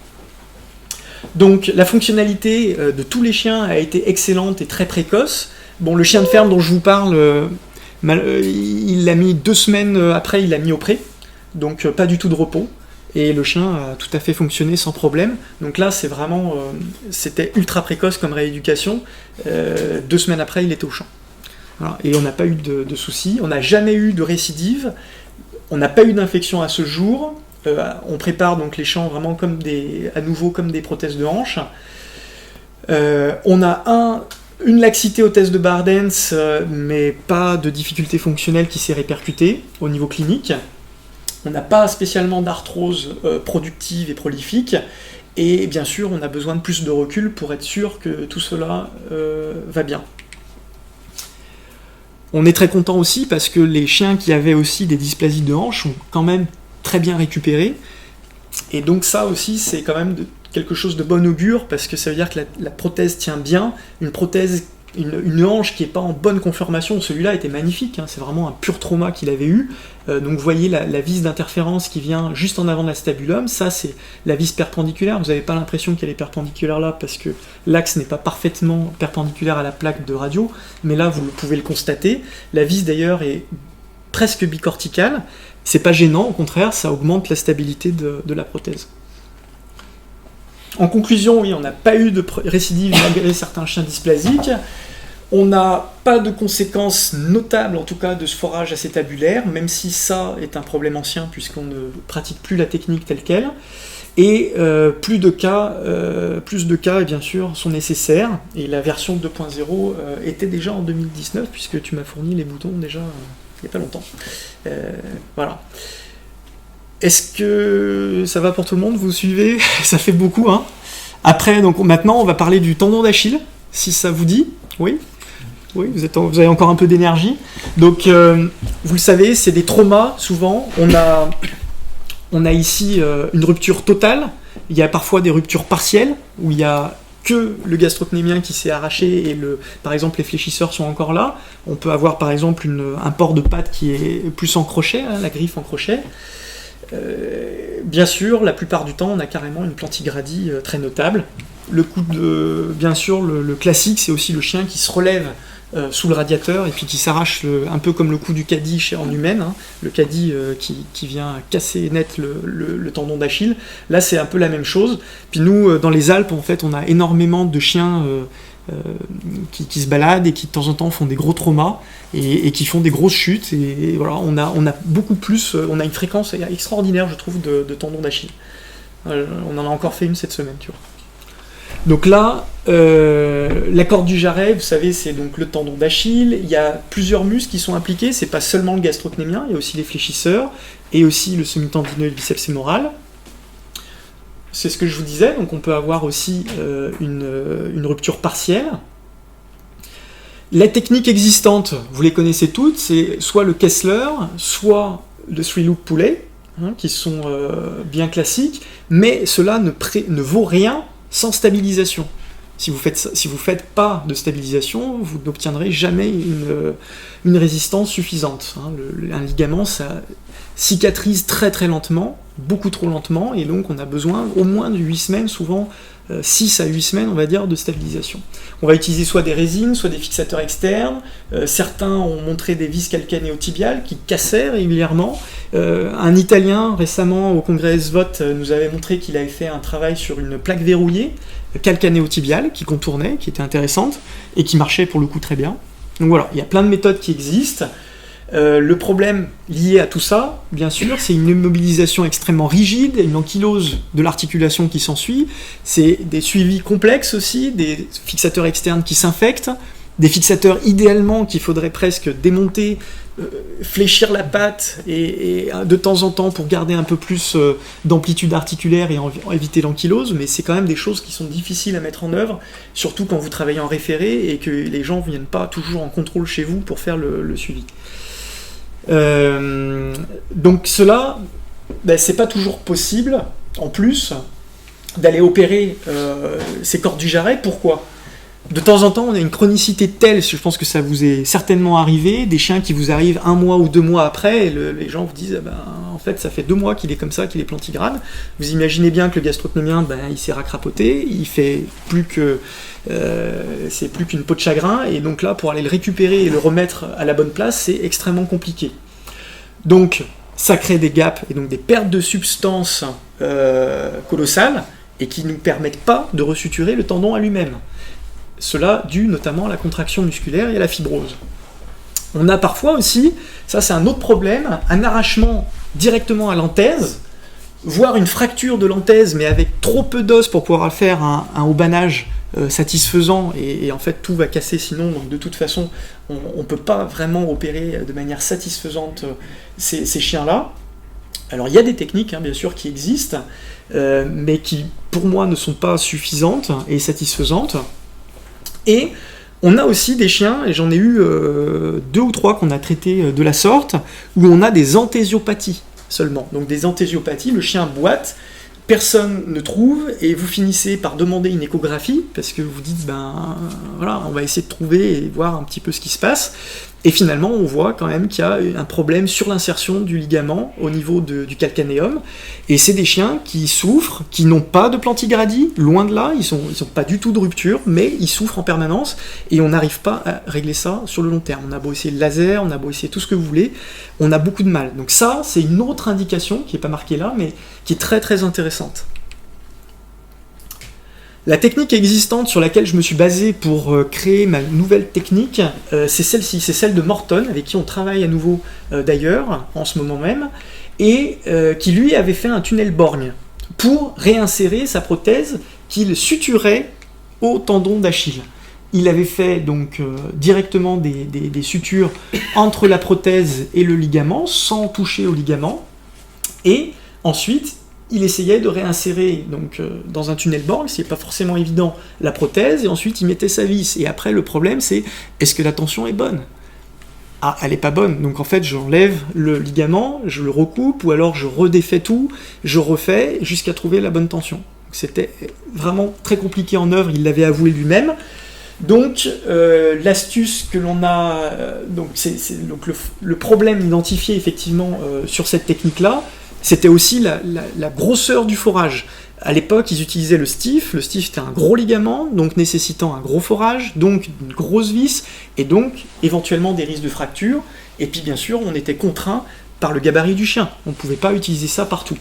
Donc la fonctionnalité de tous les chiens a été excellente et très précoce. Bon, le chien de ferme dont je vous parle, il l'a mis 2 semaines après, il l'a mis au pré, donc pas du tout de repos. Et le chien a tout à fait fonctionné sans problème. Donc là, c'est vraiment, c'était ultra précoce comme rééducation. 2 semaines après, il était au champ. Voilà. Et on n'a pas eu de soucis. On n'a jamais eu de récidive. On n'a pas eu d'infection à ce jour. On prépare donc les champs vraiment à nouveau comme des prothèses de hanche. On a une laxité au test de Bardens, mais pas de difficulté fonctionnelle qui s'est répercutée au niveau clinique. On n'a pas spécialement d'arthrose productive et prolifique, et bien sûr on a besoin de plus de recul pour être sûr que tout cela va bien. On est très content aussi parce que les chiens qui avaient aussi des dysplasies de hanche ont quand même très bien récupéré, et donc ça aussi c'est quand même quelque chose de bon augure parce que ça veut dire que la prothèse tient bien, une hanche qui n'est pas en bonne conformation, celui-là était magnifique, hein, c'est vraiment un pur trauma qu'il avait eu. Donc vous voyez la vis d'interférence qui vient juste en avant de l'acétabulum, ça c'est la vis perpendiculaire, vous n'avez pas l'impression qu'elle est perpendiculaire là parce que l'axe n'est pas parfaitement perpendiculaire à la plaque de radio, mais là vous pouvez le constater. La vis d'ailleurs est presque bicorticale, c'est pas gênant, au contraire ça augmente la stabilité de la prothèse. En conclusion, oui, on n'a pas eu de récidive malgré certains chiens dysplasiques. On n'a pas de conséquences notables, en tout cas, de ce forage acétabulaire, même si ça est un problème ancien, puisqu'on ne pratique plus la technique telle qu'elle. Et plus de cas, bien sûr, sont nécessaires. Et la version 2.0 était déjà en 2019, puisque tu m'as fourni les boutons déjà il n'y a pas longtemps. Voilà. Est-ce que ça va pour tout le monde? Vous suivez? Ça fait beaucoup, hein? Après, donc maintenant, on va parler du tendon d'Achille, si ça vous dit. Oui, vous avez encore un peu d'énergie. Donc, vous le savez, c'est des traumas, souvent. On a ici une rupture totale. Il y a parfois des ruptures partielles, où il y a que le gastrocnémien qui s'est arraché et par exemple les fléchisseurs sont encore là. On peut avoir par exemple un port de patte qui est plus en crochet, hein, la griffe en crochet. Bien sûr, la plupart du temps, on a carrément une plantigradie très notable. Bien sûr, le classique, c'est aussi le chien qui se relève sous le radiateur et puis qui s'arrache un peu comme le coup du caddie en humaine, hein, le caddie qui vient casser net le tendon d'Achille. Là, c'est un peu la même chose. Puis nous, dans les Alpes, en fait, on a énormément de chiens qui se baladent et qui de temps en temps font des gros traumas et qui font des grosses chutes, et voilà, on a beaucoup plus, on a une fréquence extraordinaire, je trouve, de tendons d'Achille. On en a encore fait une cette semaine, tu vois. Donc là, la corde du jarret, vous savez, c'est donc le tendon d'Achille. Il y a plusieurs muscles qui sont impliqués, c'est pas seulement le gastrocnémien, il y a aussi les fléchisseurs et aussi le semi-tendineux et le biceps fémoral. c'est ce que je vous disais, donc on peut avoir aussi une rupture partielle. La technique existante, vous les connaissez toutes, c'est soit le Kessler, soit le three-loop pulley, qui sont bien classiques, mais cela ne vaut rien sans stabilisation. Si vous faites pas de stabilisation, vous n'obtiendrez jamais une résistance suffisante. Un ligament, ça cicatrise très très lentement, beaucoup trop lentement, et donc on a besoin au moins de 8 semaines, souvent 6 à 8 semaines, on va dire, de stabilisation. On va utiliser soit des résines, soit des fixateurs externes. Certains ont montré des vis calcanéo-tibiales qui cassaient régulièrement. Un Italien, récemment, au congrès SVOT, nous avait montré qu'il avait fait un travail sur une plaque verrouillée, calcanéo-tibiale, qui contournait, qui était intéressante, et qui marchait pour le coup très bien. Donc voilà, il y a plein de méthodes qui existent. Le problème lié à tout ça, bien sûr, c'est une immobilisation extrêmement rigide, une ankylose de l'articulation qui s'ensuit, c'est des suivis complexes aussi, des fixateurs externes qui s'infectent, des fixateurs idéalement qu'il faudrait presque démonter, fléchir la patte et de temps en temps pour garder un peu plus d'amplitude articulaire et éviter l'ankylose, mais c'est quand même des choses qui sont difficiles à mettre en œuvre, surtout quand vous travaillez en référé et que les gens ne viennent pas toujours en contrôle chez vous pour faire le suivi. Donc cela, c'est pas toujours possible, en plus, d'aller opérer ces cordes du jarret. Pourquoi ? De temps en temps, on a une chronicité telle, je pense que ça vous est certainement arrivé, des chiens qui vous arrivent 1 mois ou 2 mois après, et les gens vous disent, en fait, ça fait 2 mois qu'il est comme ça, qu'il est plantigrade. Vous imaginez bien que le gastrocnémien, il s'est racrapoté, il fait plus que... c'est plus qu'une peau de chagrin, et donc là, pour aller le récupérer et le remettre à la bonne place, c'est extrêmement compliqué. Donc, ça crée des gaps, et donc des pertes de substance colossales, et qui ne nous permettent pas de resuturer le tendon à lui-même. Cela dû notamment à la contraction musculaire et à la fibrose. On a parfois aussi, ça c'est un autre problème, un arrachement directement à l'anthèse, voire une fracture de l'anthèse, mais avec trop peu d'os pour pouvoir faire un haubanage satisfaisant, et en fait tout va casser sinon, donc de toute façon on ne peut pas vraiment opérer de manière satisfaisante ces chiens-là. Alors il y a des techniques bien sûr qui existent, mais qui pour moi ne sont pas suffisantes et satisfaisantes. Et on a aussi des chiens, et j'en ai eu 2 ou 3 qu'on a traités de la sorte, où on a des anthésiopathies seulement. Donc des anthésiopathies, le chien boite, personne ne trouve, et vous finissez par demander une échographie, parce que vous dites, voilà, on va essayer de trouver et voir un petit peu ce qui se passe. Et finalement, on voit quand même qu'il y a un problème sur l'insertion du ligament au niveau du calcanéum. Et c'est des chiens qui souffrent, qui n'ont pas de plantigradie, loin de là, ils sont pas du tout de rupture, mais ils souffrent en permanence, et on n'arrive pas à régler ça sur le long terme. On a beau essayer le laser, on a beau essayer tout ce que vous voulez, on a beaucoup de mal. Donc ça, c'est une autre indication, qui n'est pas marquée là, mais qui est très très intéressante. La technique existante sur laquelle je me suis basé pour créer ma nouvelle technique, c'est celle-ci, c'est celle de Morton, avec qui on travaille à nouveau d'ailleurs, en ce moment même, et qui lui avait fait un tunnel borgne pour réinsérer sa prothèse qu'il suturait au tendon d'Achille. Il avait fait donc directement des sutures entre la prothèse et le ligament, sans toucher au ligament, et ensuite il essayait de réinsérer donc, dans un tunnel borgne, c'est pas forcément évident, la prothèse, et ensuite il mettait sa vis. Et après, le problème, c'est, est-ce que la tension est bonne ? Ah, elle est pas bonne. Donc en fait, j'enlève le ligament, je le recoupe, ou alors je redéfais tout, je refais, jusqu'à trouver la bonne tension. C'était vraiment très compliqué en œuvre, il l'avait avoué lui-même. Donc l'astuce que l'on a, donc le problème identifié effectivement sur cette technique-là, c'était aussi la grosseur du forage. À l'époque, ils utilisaient le stiff. Le stiff, c'était un gros ligament, donc nécessitant un gros forage, donc une grosse vis, et donc éventuellement des risques de fracture. Et puis bien sûr, on était contraint par le gabarit du chien. On ne pouvait pas utiliser ça partout.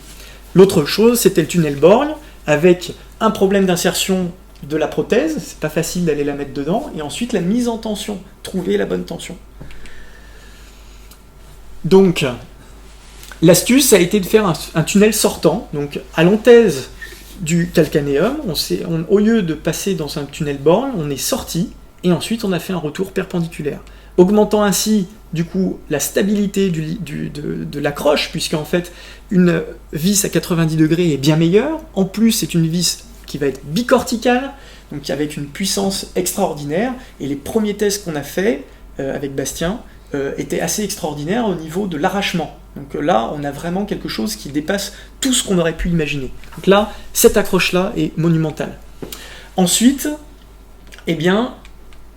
L'autre chose, c'était le tunnel borgne, avec un problème d'insertion de la prothèse. C'est pas facile d'aller la mettre dedans. Et ensuite, la mise en tension. Trouver la bonne tension. Donc, l'astuce a été de faire un tunnel sortant, donc à l'anthèse du calcanéum, au lieu de passer dans un tunnel borgne, on est sorti, et ensuite on a fait un retour perpendiculaire, augmentant ainsi du coup la stabilité de l'accroche, puisqu'en fait une vis à 90 degrés est bien meilleure. En plus, c'est une vis qui va être bicorticale, donc avec une puissance extraordinaire. Et les premiers tests qu'on a fait avec Bastien étaient assez extraordinaires au niveau de l'arrachement. Donc là, on a vraiment quelque chose qui dépasse tout ce qu'on aurait pu imaginer. Donc là, cette accroche-là est monumentale. Ensuite, eh bien,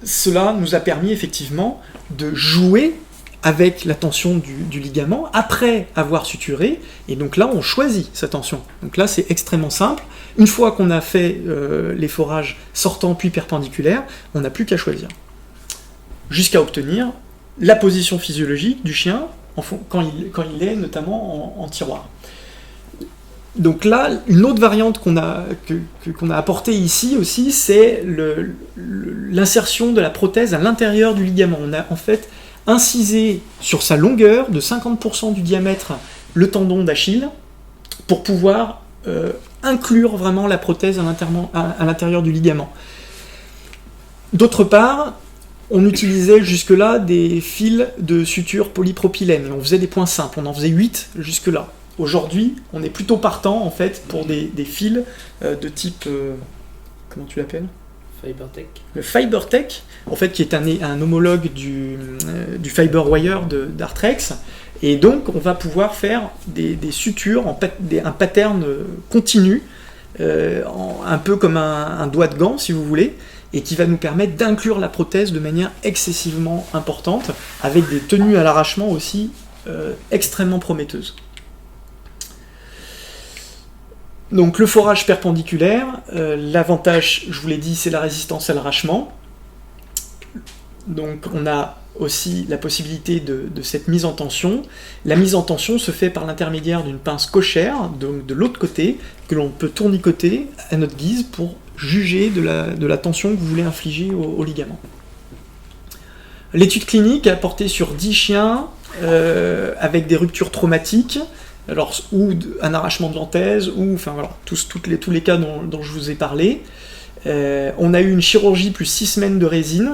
cela nous a permis effectivement de jouer avec la tension du ligament après avoir suturé, et donc là on choisit sa tension. Donc là c'est extrêmement simple. Une fois qu'on a fait les forages sortants puis perpendiculaires, on n'a plus qu'à choisir. Jusqu'à obtenir la position physiologique du chien quand il est notamment en tiroir. Donc là, une autre variante qu'on a apportée ici aussi, c'est l'insertion de la prothèse à l'intérieur du ligament. On a en fait incisé sur sa longueur de 50% du diamètre le tendon d'Achille pour pouvoir inclure vraiment la prothèse à l'intérieur du ligament. D'autre part, on utilisait jusque-là des fils de suture polypropylène, et on faisait des points simples, on en faisait 8 jusque-là. Aujourd'hui, on est plutôt partant en fait pour des fils de type... comment tu l'appelles ? Fibertech. Le Fibertech, en fait, qui est un homologue du Fiberwire d'Artrex. Et donc, on va pouvoir faire des sutures, un pattern continu, un peu comme un doigt de gant, si vous voulez, et qui va nous permettre d'inclure la prothèse de manière excessivement importante, avec des tenues à l'arrachement aussi extrêmement prometteuses. Donc le forage perpendiculaire, l'avantage, je vous l'ai dit, c'est la résistance à l'arrachement. Donc on a aussi la possibilité de cette mise en tension. La mise en tension se fait par l'intermédiaire d'une pince cochère, donc de l'autre côté, que l'on peut tournicoter à notre guise pour juger de la tension que vous voulez infliger au ligament. L'étude clinique a porté sur 10 chiens avec des ruptures traumatiques, alors, ou un arrachement de l'anthèse, ou enfin voilà, tous les cas dont je vous ai parlé. On a eu une chirurgie plus 6 semaines de résine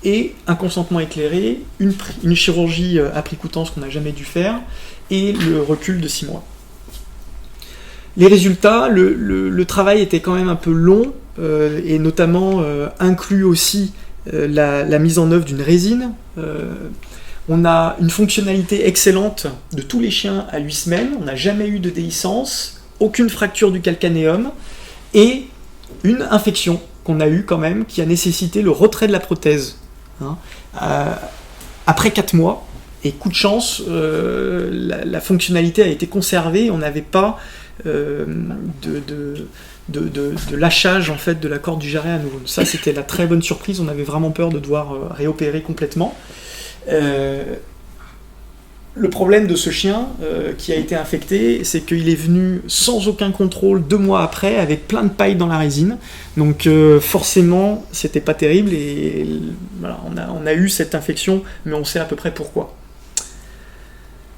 et un consentement éclairé, une chirurgie à prix-coûtant, ce qu'on n'a jamais dû faire, et le recul de 6 mois. Les résultats, le travail était quand même un peu long, et notamment inclut aussi la mise en œuvre d'une résine. On a une fonctionnalité excellente de tous les chiens à 8 semaines, on n'a jamais eu de déhiscence, aucune fracture du calcanéum, et une infection qu'on a eue quand même, qui a nécessité le retrait de la prothèse. Après 4 mois, et coup de chance, la fonctionnalité a été conservée, on n'avait pas de lâchage en fait, de la corde du jarret à nouveau. Ça c'était la très bonne surprise, on avait vraiment peur de devoir réopérer complètement. Le problème de ce chien qui a été infecté, c'est qu'il est venu sans aucun contrôle 2 mois après, avec plein de paille dans la résine. Donc forcément, c'était pas terrible et voilà, on a eu cette infection, mais on sait à peu près pourquoi.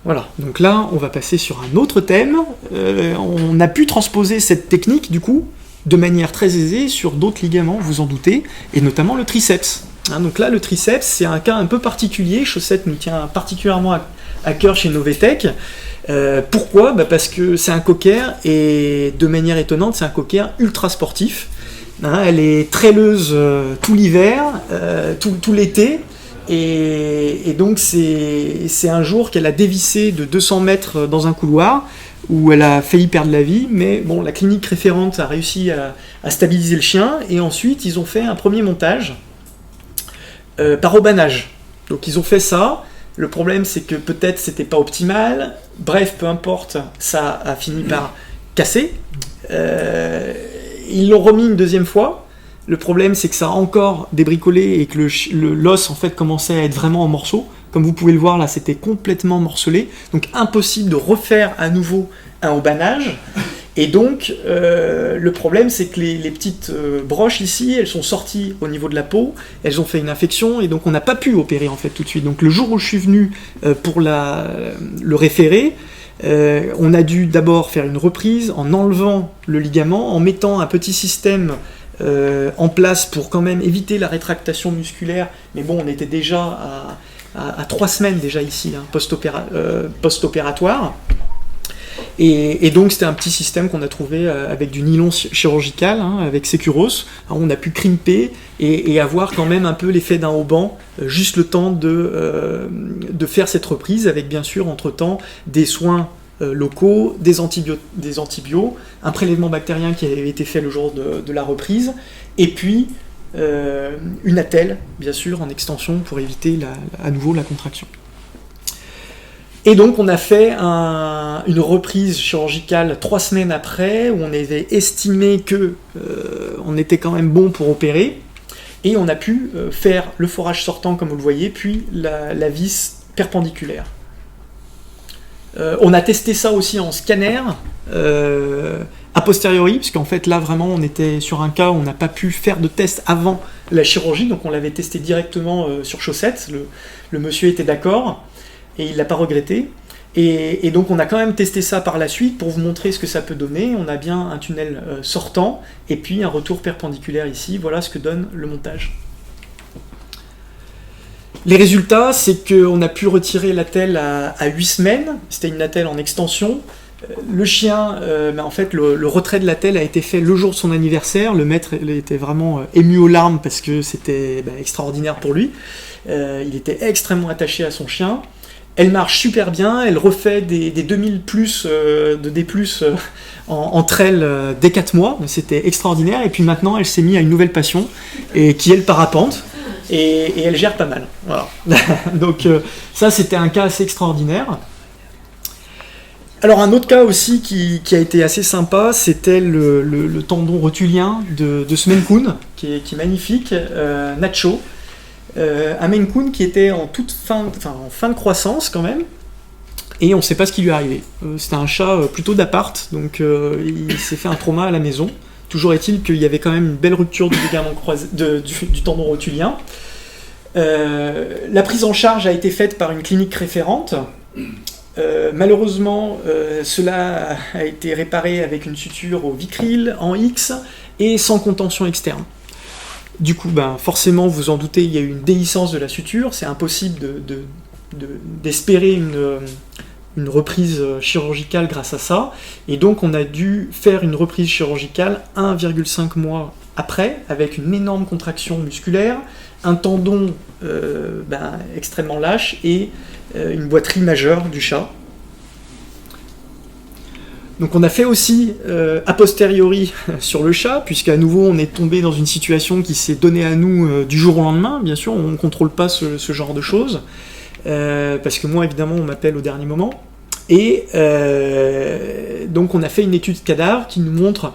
Voilà, donc là, on va passer sur un autre thème. On a pu transposer cette technique, du coup, de manière très aisée sur d'autres ligaments, vous en doutez, et notamment le triceps. Donc là, le triceps, c'est un cas un peu particulier. Chaussette nous tient particulièrement à cœur chez Novetech. Pourquoi ? Parce que c'est un cocker, et de manière étonnante, c'est un cocker ultra sportif. Elle est traileuse tout l'hiver, tout l'été, et donc c'est un jour qu'elle a dévissé de 200 mètres dans un couloir, où elle a failli perdre la vie, mais bon, la clinique référente a réussi à stabiliser le chien, et ensuite ils ont fait un premier montage par aubanage. Donc ils ont fait ça, le problème c'est que peut-être c'était pas optimal, bref, peu importe, ça a fini par casser. Ils l'ont remis une deuxième fois, le problème c'est que ça a encore débricolé et que l'os en fait commençait à être vraiment en morceaux. Comme vous pouvez le voir là, c'était complètement morcelé, donc impossible de refaire à nouveau un aubanage. Et donc, le problème, c'est que les petites broches ici, elles sont sorties au niveau de la peau, elles ont fait une infection, et donc on n'a pas pu opérer en fait tout de suite. Donc le jour où je suis venu pour le référer, on a dû d'abord faire une reprise en enlevant le ligament, en mettant un petit système en place pour quand même éviter la rétractation musculaire, mais bon, on était déjà à 3 semaines déjà ici, hein, post-opératoire. Et donc c'était un petit système qu'on a trouvé avec du nylon chirurgical, hein, avec Securos. Alors, on a pu crimper et avoir quand même un peu l'effet d'un haubans, juste le temps de faire cette reprise, avec bien sûr entre-temps des soins locaux, des antibiotiques, un prélèvement bactérien qui avait été fait le jour de la reprise, et puis une attelle, bien sûr, en extension pour éviter à nouveau la contraction. Et donc on a fait une reprise chirurgicale 3 semaines après, où on avait estimé que on était quand même bon pour opérer, et on a pu faire le forage sortant comme vous le voyez, puis la vis perpendiculaire. On a testé ça aussi en scanner, a posteriori, parce qu'en fait là vraiment on était sur un cas où on n'a pas pu faire de test avant la chirurgie, donc on l'avait testé directement sur chaussette, le monsieur était d'accord, et il l'a pas regretté. Et donc on a quand même testé ça par la suite pour vous montrer ce que ça peut donner. On a bien un tunnel sortant, et puis un retour perpendiculaire ici, voilà ce que donne le montage. Les résultats, c'est qu'on a pu retirer l'attelle à 8 semaines, c'était une attelle en extension. Le chien, en fait, le retrait de l'attelle a été fait le jour de son anniversaire. Le maître était vraiment ému aux larmes parce que c'était extraordinaire pour lui. Il était extrêmement attaché à son chien. Elle marche super bien, elle refait des 2000 plus de D+, entre elles dès 4 mois. C'était extraordinaire. Et puis maintenant, elle s'est mise à une nouvelle passion, et qui est le parapente. Et elle gère pas mal. Voilà. Donc ça, c'était un cas assez extraordinaire. Alors un autre cas aussi qui a été assez sympa, c'était le tendon rotulien de ce Maine Coon, qui est magnifique, Nacho. Un Maine Coon qui était en fin de croissance quand même, et on ne sait pas ce qui lui est arrivé. C'était un chat plutôt d'appart, donc il s'est fait un trauma à la maison. Toujours est-il qu'il y avait quand même une belle rupture du ligament croisé, du tendon rotulien. La prise en charge a été faite par une clinique référente. Malheureusement, cela a été réparé avec une suture au Vicryl en X et sans contention externe. Du coup, forcément, vous en doutez, il y a eu une déhiscence de la suture. C'est impossible d'espérer une reprise chirurgicale grâce à ça. Et donc, on a dû faire une reprise chirurgicale 1,5 mois après, avec une énorme contraction musculaire, un tendon extrêmement lâche et une boiterie majeure du chat. Donc on a fait aussi a posteriori sur le chat, puisqu'à nouveau on est tombé dans une situation qui s'est donnée à nous du jour au lendemain. Bien sûr, on ne contrôle pas ce genre de choses, parce que moi évidemment on m'appelle au dernier moment. Et donc on a fait une étude de cadavre qui nous montre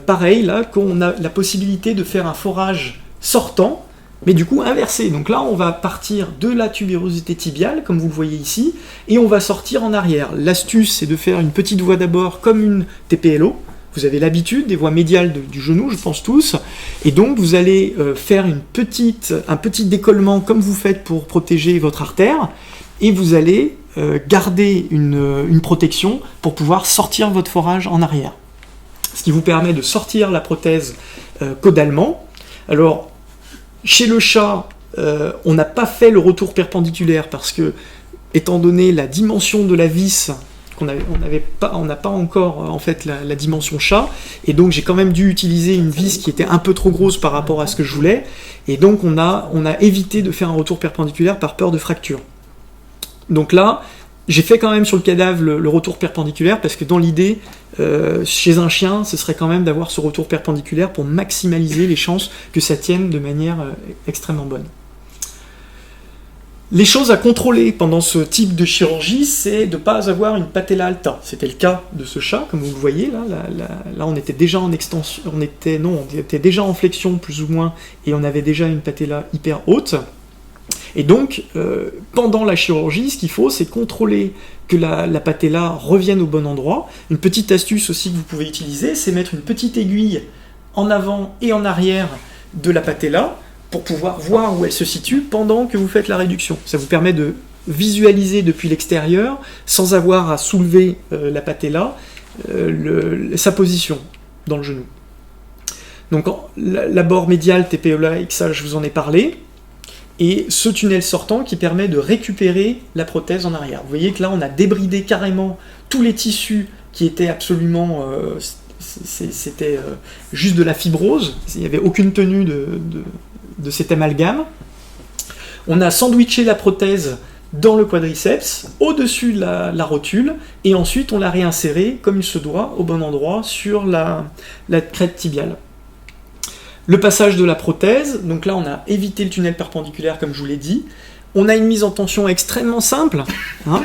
pareil là qu'on a la possibilité de faire un forage sortant, mais du coup inversé. Donc là, on va partir de la tubérosité tibiale, comme vous le voyez ici, et on va sortir en arrière. L'astuce, c'est de faire une petite voie d'abord comme une TPLO. Vous avez l'habitude des voies médiales du genou, je pense tous. Et donc, vous allez faire un petit décollement comme vous faites pour protéger votre artère, et vous allez garder une protection pour pouvoir sortir votre forage en arrière. Ce qui vous permet de sortir la prothèse caudalement. Alors, chez le chat, on n'a pas fait le retour perpendiculaire parce que, étant donné la dimension de la vis, on n'a pas encore en fait la dimension chat, et donc j'ai quand même dû utiliser une vis qui était un peu trop grosse par rapport à ce que je voulais, et donc on a évité de faire un retour perpendiculaire par peur de fracture. Donc là, j'ai fait quand même sur le cadavre le retour perpendiculaire parce que dans l'idée, chez un chien, ce serait quand même d'avoir ce retour perpendiculaire pour maximaliser les chances que ça tienne de manière extrêmement bonne. Les choses à contrôler pendant ce type de chirurgie, c'est de ne pas avoir une patella alta. C'était le cas de ce chat, comme vous le voyez, là on était déjà en extension, on était déjà en flexion plus ou moins, et on avait déjà une patella hyper haute. Et donc, pendant la chirurgie, ce qu'il faut, c'est contrôler que la patella revienne au bon endroit. Une petite astuce aussi que vous pouvez utiliser, c'est mettre une petite aiguille en avant et en arrière de la patella pour pouvoir voir où elle se situe pendant que vous faites la réduction. Ça vous permet de visualiser depuis l'extérieur, sans avoir à soulever la patella, sa position dans le genou. Donc, l'abord médial TPLA, ça je vous en ai parlé. et ce tunnel sortant qui permet de récupérer la prothèse en arrière. Vous voyez que là on a débridé carrément tous les tissus qui étaient absolument... c'était juste de la fibrose, il n'y avait aucune tenue de cet amalgame. On a sandwiché la prothèse dans le quadriceps, au-dessus de la rotule, et ensuite on l'a réinsérée comme il se doit, au bon endroit, sur la crête tibiale. Le passage de la prothèse, donc là on a évité le tunnel perpendiculaire comme je vous l'ai dit. On a une mise en tension extrêmement simple,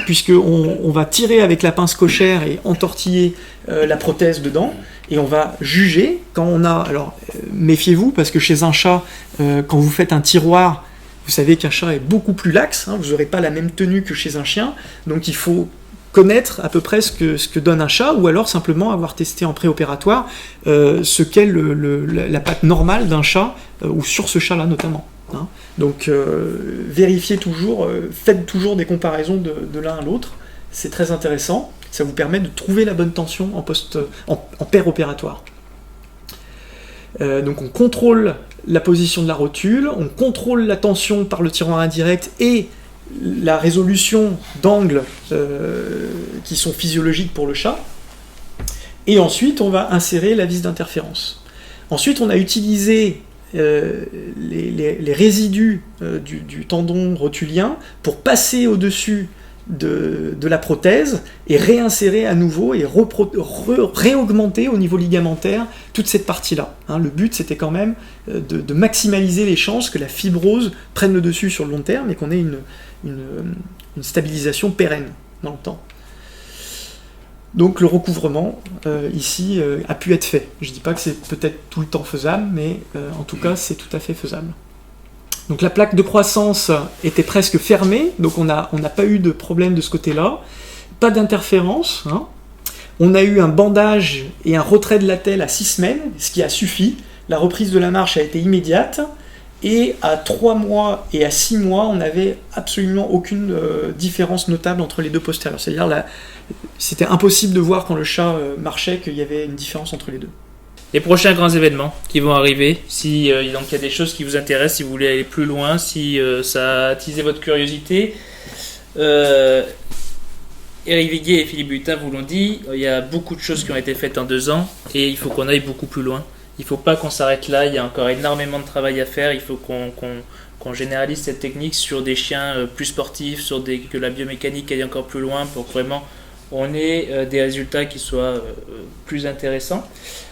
puisqu'on va tirer avec la pince cochère et entortiller la prothèse dedans, et on va juger quand on a... Alors méfiez-vous, parce que chez un chat, quand vous faites un tiroir, vous savez qu'un chat est beaucoup plus laxe, vous n'aurez pas la même tenue que chez un chien, donc il faut connaître à peu près ce que donne un chat, ou alors simplement avoir testé en préopératoire ce qu'est la patte normale d'un chat, ou sur ce chat-là notamment. Donc vérifiez toujours, faites toujours des comparaisons de l'un à l'autre, c'est très intéressant, ça vous permet de trouver la bonne tension en paire-opératoire. Donc on contrôle la position de la rotule, on contrôle la tension par le tiroir indirect et la résolution d'angles qui sont physiologiques pour le chat, et ensuite on va insérer la vis d'interférence. Ensuite on a utilisé les résidus du tendon rotulien pour passer au-dessus de la prothèse et réinsérer à nouveau et réaugmenter au niveau ligamentaire toute cette partie-là. Le but c'était quand même de maximaliser les chances que la fibrose prenne le dessus sur le long terme et qu'on ait une stabilisation pérenne dans le temps. Donc le recouvrement ici a pu être fait. Je ne dis pas que c'est peut-être tout le temps faisable, mais en tout cas c'est tout à fait faisable. Donc la plaque de croissance était presque fermée, donc on n'a pas eu de problème de ce côté-là. Pas d'interférence. On a eu un bandage et un retrait de l'attelle à 6 semaines, ce qui a suffi. La reprise de la marche a été immédiate. Et à 3 mois et à 6 mois, on n'avait absolument aucune différence notable entre les deux postérieurs. C'est-à-dire c'était impossible de voir quand le chat marchait qu'il y avait une différence entre les deux. Les prochains grands événements qui vont arriver, si donc il y a des choses qui vous intéressent, si vous voulez aller plus loin, si ça a attisé votre curiosité. Éric Viguier et Philippe Butin vous l'ont dit, il y a beaucoup de choses qui ont été faites en 2 ans et il faut qu'on aille beaucoup plus loin. Il ne faut pas qu'on s'arrête là, il y a encore énormément de travail à faire, il faut qu'on généralise cette technique sur des chiens plus sportifs, que la biomécanique aille encore plus loin pour que vraiment on ait des résultats qui soient plus intéressants.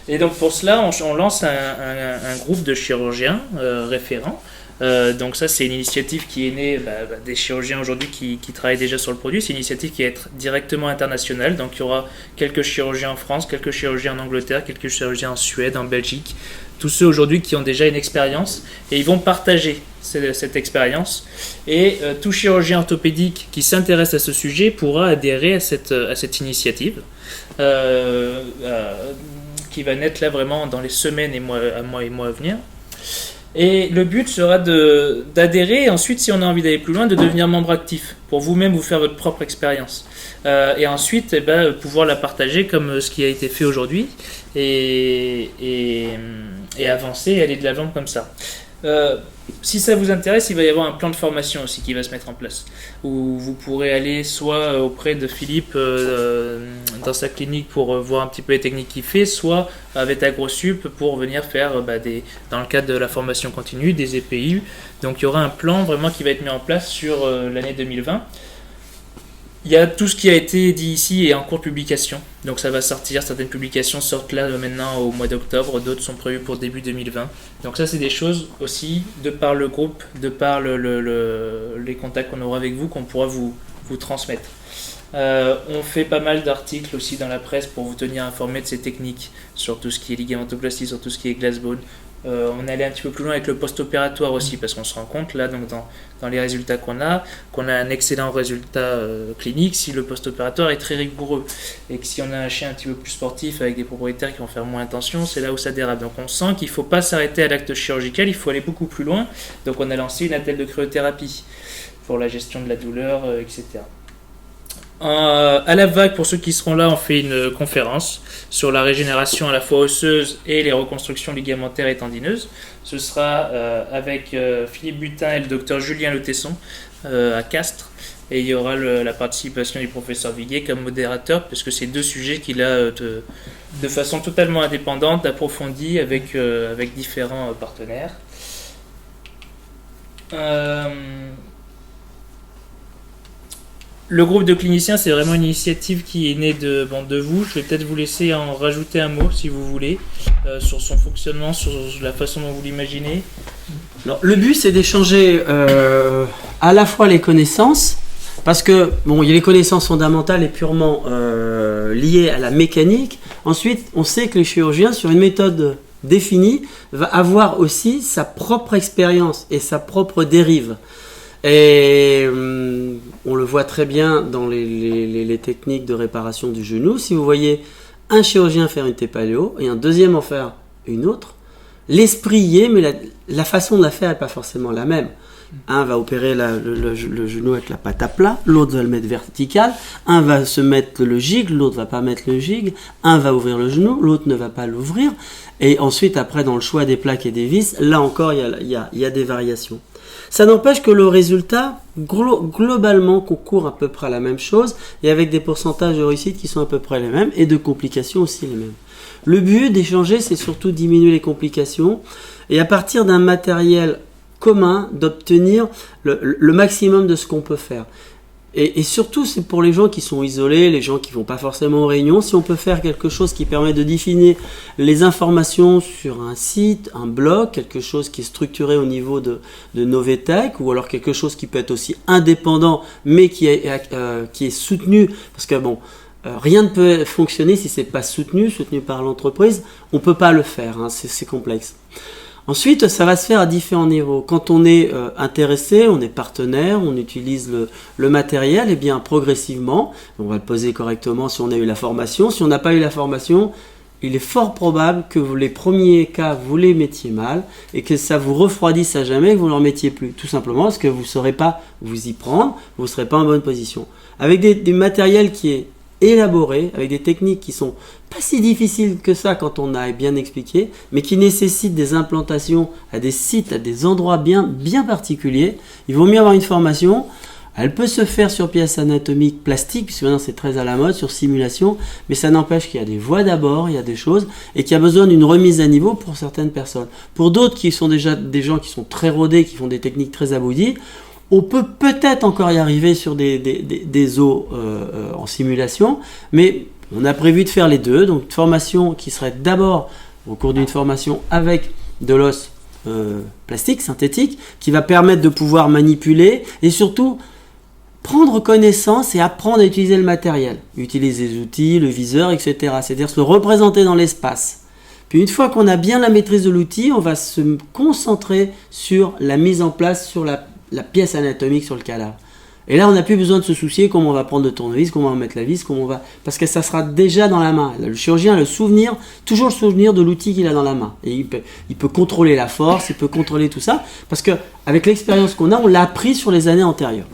Et donc pour cela, on lance un groupe de chirurgiens référents. Donc ça, c'est une initiative qui est née des chirurgiens aujourd'hui qui travaillent déjà sur le produit. C'est une initiative qui va être directement internationale. Donc il y aura quelques chirurgiens en France, quelques chirurgiens en Angleterre, quelques chirurgiens en Suède, en Belgique. Tous ceux aujourd'hui qui ont déjà une expérience et ils vont partager cette expérience. Et tout chirurgien orthopédique qui s'intéresse à ce sujet pourra adhérer à cette initiative qui va naître là vraiment dans les semaines et mois à venir. Et le but sera d'adhérer et ensuite, si on a envie d'aller plus loin, de devenir membre actif pour vous-même vous faire votre propre expérience. Et ensuite, pouvoir la partager comme ce qui a été fait aujourd'hui et avancer et aller de l'avant comme ça. Si ça vous intéresse, il va y avoir un plan de formation aussi qui va se mettre en place, où vous pourrez aller soit auprès de Philippe dans sa clinique pour voir un petit peu les techniques qu'il fait, soit avec AgroSup pour venir faire dans le cadre de la formation continue, des EPU. Donc il y aura un plan vraiment qui va être mis en place sur l'année 2020. Il y a tout ce qui a été dit ici et en cours de publication, donc ça va sortir, certaines publications sortent là maintenant au mois d'octobre, d'autres sont prévues pour début 2020. Donc ça c'est des choses aussi, de par le groupe, de par les contacts qu'on aura avec vous, qu'on pourra vous transmettre. On fait pas mal d'articles aussi dans la presse pour vous tenir informé de ces techniques, sur tout ce qui est ligamentoplastie, sur tout ce qui est glassbone. On est allé un petit peu plus loin avec le post-opératoire aussi, parce qu'on se rend compte là donc dans les résultats qu'on a un excellent résultat clinique si le post-opératoire est très rigoureux, et que si on a un chien un petit peu plus sportif avec des propriétaires qui vont faire moins attention, c'est là où ça dérape. Donc on sent qu'il ne faut pas s'arrêter à l'acte chirurgical, il faut aller beaucoup plus loin. Donc on a lancé une attelle de cryothérapie pour la gestion de la douleur, etc. À la vague, pour ceux qui seront là, on fait une conférence sur la régénération à la fois osseuse et les reconstructions ligamentaires et tendineuses. Ce sera avec Philippe Butin et le docteur Julien Le Tesson à Castres. Et il y aura la participation du professeur Viguier comme modérateur, parce que c'est deux sujets qu'il a de façon totalement indépendante, approfondie, avec différents partenaires. Le groupe de cliniciens, c'est vraiment une initiative qui est née de vous. Je vais peut-être vous laisser en rajouter un mot, si vous voulez, sur son fonctionnement, sur la façon dont vous l'imaginez. Alors, le but, c'est d'échanger à la fois les connaissances, parce que, bon, il y a les connaissances fondamentales et purement liées à la mécanique. Ensuite, on sait que le chirurgien, sur une méthode définie, va avoir aussi sa propre expérience et sa propre dérive. Et on le voit très bien dans les techniques de réparation du genou. Si vous voyez un chirurgien faire une T-paléo et un deuxième en faire une autre, l'esprit y est, mais la façon de la faire n'est pas forcément la même. Un va opérer le genou avec la patte à plat, l'autre va le mettre vertical, un va se mettre le gig, l'autre va pas mettre le gig, un va ouvrir le genou, l'autre ne va pas l'ouvrir. Et ensuite, après, dans le choix des plaques et des vis, là encore, il y a des variations. Ça n'empêche que le résultat, globalement, concourt à peu près à la même chose, et avec des pourcentages de réussite qui sont à peu près les mêmes, et de complications aussi les mêmes. Le but d'échanger, c'est surtout diminuer les complications, et à partir d'un matériel commun, d'obtenir le maximum de ce qu'on peut faire. Et surtout, c'est pour les gens qui sont isolés, les gens qui ne vont pas forcément aux réunions, si on peut faire quelque chose qui permet de définir les informations sur un site, un blog, quelque chose qui est structuré au niveau de Novetech, ou alors quelque chose qui peut être aussi indépendant, mais qui est soutenu, parce que bon, rien ne peut fonctionner si ce n'est pas soutenu par l'entreprise, on ne peut pas le faire, hein, c'est complexe. Ensuite, ça va se faire à différents niveaux. Quand on est intéressé, on est partenaire, on utilise le matériel, et bien progressivement, on va le poser correctement si on a eu la formation. Si on n'a pas eu la formation, il est fort probable que les premiers cas, vous les mettiez mal et que ça vous refroidisse à jamais et que vous ne leur mettiez plus. Tout simplement parce que vous ne saurez pas vous y prendre, vous ne serez pas en bonne position. Avec des matériels qui est élaboré, avec des techniques qui sont pas si difficiles que ça quand on a bien expliqué, mais qui nécessitent des implantations à des sites, à des endroits bien particuliers. Il vaut mieux avoir une formation. Elle peut se faire sur pièces anatomiques plastiques, puisque maintenant c'est très à la mode, sur simulation, mais ça n'empêche qu'il y a des voies d'abord, il y a des choses, et qu'il y a besoin d'une remise à niveau pour certaines personnes. Pour d'autres qui sont déjà des gens qui sont très rodés, qui font des techniques très abouties, on peut peut-être encore y arriver sur des os en simulation, mais on a prévu de faire les deux. Donc une formation qui serait d'abord au cours d'une formation avec de l'os plastique, synthétique, qui va permettre de pouvoir manipuler et surtout prendre connaissance et apprendre à utiliser le matériel, utiliser les outils, le viseur, etc. C'est-à-dire se représenter dans l'espace. Puis une fois qu'on a bien la maîtrise de l'outil, on va se concentrer sur la mise en place, sur la pièce anatomique sur le cadavre. Et là, on n'a plus besoin de se soucier comment on va prendre le tournevis, comment on va mettre la vis, parce que ça sera déjà dans la main. Le chirurgien a toujours le souvenir de l'outil qu'il a dans la main. Et il peut contrôler la force, il peut contrôler tout ça, parce qu'avec l'expérience qu'on a, on l'a appris sur les années antérieures.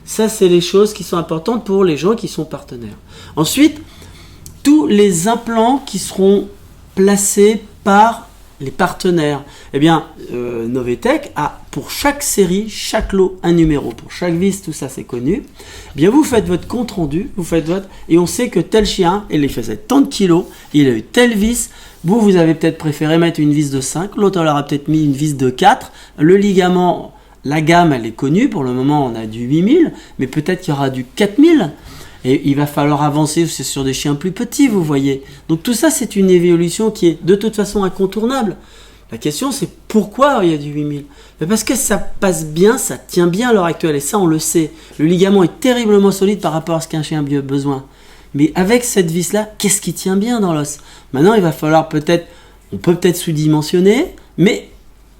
Ça, c'est les choses qui sont importantes pour les gens qui sont partenaires. Ensuite, tous les implants qui seront placés par les partenaires. Eh bien, Novetech a pour chaque série, chaque lot, un numéro. Pour chaque vis, tout ça c'est connu. Eh bien, vous faites votre compte rendu, et on sait que tel chien, il faisait tant de kilos, il a eu telle vis. Vous avez peut-être préféré mettre une vis de 5, l'autre aura peut-être mis une vis de 4. Le ligament, la gamme, elle est connue. Pour le moment, on a du 8000, mais peut-être qu'il y aura du 4000. Et il va falloir avancer sur des chiens plus petits, vous voyez. Donc tout ça, c'est une évolution qui est de toute façon incontournable. La question, c'est pourquoi il y a du 8000 ? Parce que ça passe bien, ça tient bien à l'heure actuelle, et ça, on le sait. Le ligament est terriblement solide par rapport à ce qu'un chien a besoin. Mais avec cette vis-là, qu'est-ce qui tient bien dans l'os ? Maintenant, il va falloir on peut peut-être sous-dimensionner, mais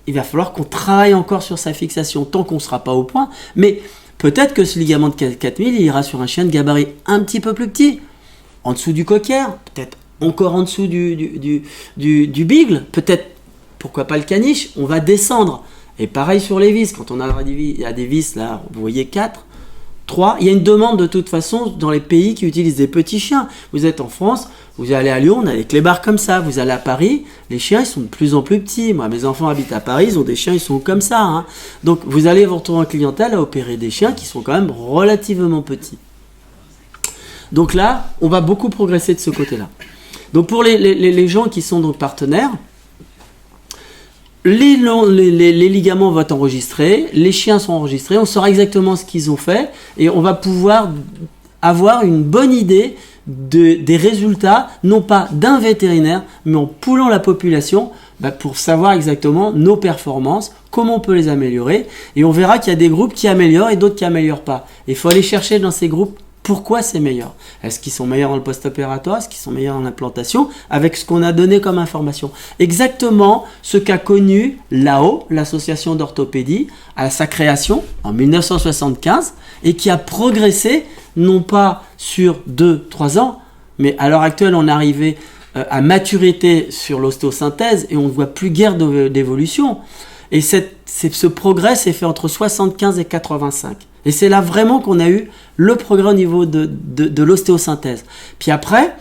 il va falloir qu'on travaille encore sur sa fixation, tant qu'on ne sera pas au point. Mais peut-être que ce ligament de 4000, il ira sur un chien de gabarit un petit peu plus petit, en dessous du cocker, peut-être encore en dessous du bigle, peut-être, pourquoi pas le caniche, on va descendre. Et pareil sur les vis, quand on a des vis, là, vous voyez 4, 3. Il y a une demande de toute façon dans les pays qui utilisent des petits chiens. Vous êtes en France, vous allez à Lyon, on a des clébards comme ça. Vous allez à Paris, les chiens ils sont de plus en plus petits. Moi, mes enfants habitent à Paris, ils ont des chiens, ils sont comme ça. Hein. Donc vous allez vous retrouver en clientèle à opérer des chiens qui sont quand même relativement petits. Donc là, on va beaucoup progresser de ce côté-là. Donc pour les gens qui sont donc partenaires, les ligaments vont être enregistrés, les chiens sont enregistrés, on saura exactement ce qu'ils ont fait et on va pouvoir avoir une bonne idée des résultats, non pas d'un vétérinaire, mais en poulant la population pour savoir exactement nos performances, comment on peut les améliorer. Et on verra qu'il y a des groupes qui améliorent et d'autres qui n'améliorent pas. Il faut aller chercher dans ces groupes pourquoi c'est meilleur. Est-ce qu'ils sont meilleurs dans le post-opératoire? Est-ce qu'ils sont meilleurs dans l'implantation? Avec ce qu'on a donné comme information. Exactement ce qu'a connu l'AO, l'association d'orthopédie, à sa création en 1975 et qui a progressé non pas sur 2-3 ans, mais à l'heure actuelle on est arrivé à maturité sur l'ostéosynthèse et on ne voit plus guère d'évolution. Et ce progrès s'est fait entre 75 et 85. Et c'est là vraiment qu'on a eu le progrès au niveau de l'ostéosynthèse. Puis après,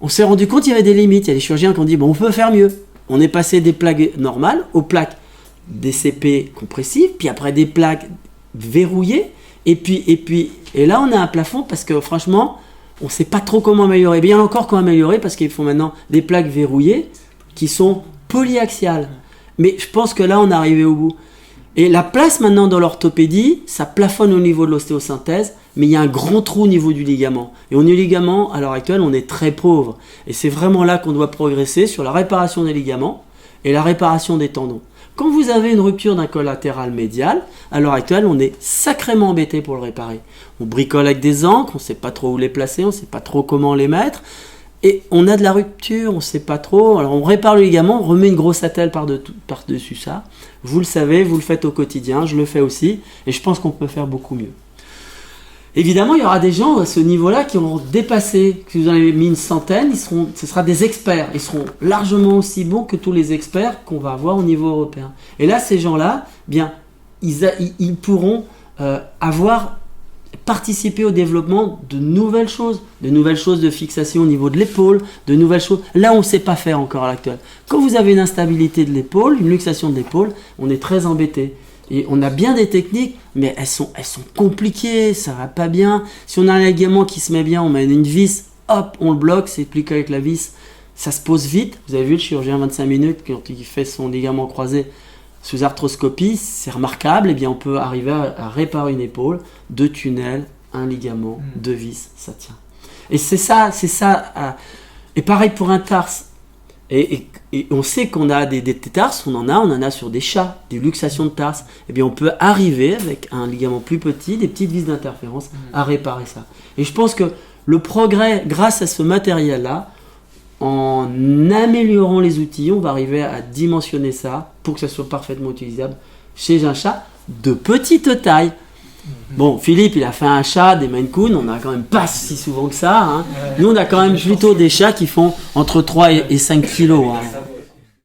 on s'est rendu compte qu'il y avait des limites. Il y a des chirurgiens qui ont dit, bon, on peut faire mieux. On est passé des plaques normales aux plaques DCP compressives, puis après des plaques verrouillées. Et là, on a un plafond parce que franchement, on ne sait pas trop comment améliorer. Bien encore comment améliorer parce qu'ils font maintenant des plaques verrouillées qui sont polyaxiales. Mais je pense que là, on est arrivé au bout. Et la place maintenant dans l'orthopédie, ça plafonne au niveau de l'ostéosynthèse, mais il y a un grand trou au niveau du ligament. Et au niveau du ligament, à l'heure actuelle, on est très pauvre. Et c'est vraiment là qu'on doit progresser sur la réparation des ligaments et la réparation des tendons. Quand vous avez une rupture d'un collatéral médial, à l'heure actuelle, on est sacrément embêté pour le réparer. On bricole avec des encres, on ne sait pas trop où les placer, on ne sait pas trop comment les mettre. Et on a de la rupture, on ne sait pas trop. Alors on répare le ligament, on remet une grosse attelle par-dessus ça. Vous le savez, vous le faites au quotidien, je le fais aussi. Et je pense qu'on peut faire beaucoup mieux. Évidemment, il y aura des gens à ce niveau-là qui auront dépassé. Si vous en avez mis une centaine, ce sera des experts. Ils seront largement aussi bons que tous les experts qu'on va avoir au niveau européen. Et là, ces gens-là, bien, ils pourront participer au développement de nouvelles choses de fixation au niveau de l'épaule, de nouvelles choses. Là, on ne sait pas faire encore à l'actuel. Quand vous avez une instabilité de l'épaule, une luxation de l'épaule, on est très embêté. Et on a bien des techniques, mais elles sont compliquées, ça va pas bien. Si on a un ligament qui se met bien, on met une vis, hop, on le bloque, c'est plié avec la vis, ça se pose vite. Vous avez vu le chirurgien 25 minutes quand il fait son ligament croisé sous arthroscopie, c'est remarquable. Et bien on peut arriver à réparer une épaule, 2 tunnels, un ligament, 2 vis, ça tient. Et c'est ça. Et pareil pour un tarse. Et on sait qu'on a des tarses, on en a sur des chats, des luxations de tarses. Et bien on peut arriver avec un ligament plus petit, des petites vis d'interférence, à réparer ça. Et je pense que le progrès, grâce à ce matériel-là, en améliorant les outils, on va arriver à dimensionner ça pour que ça soit parfaitement utilisable chez un chat de petite taille. Bon, Philippe, il a fait un chat, des Maine Coon, on n'a quand même pas si souvent que ça. Hein. Nous, on a quand même plutôt des chats qui font entre 3 et 5 kilos. Hein.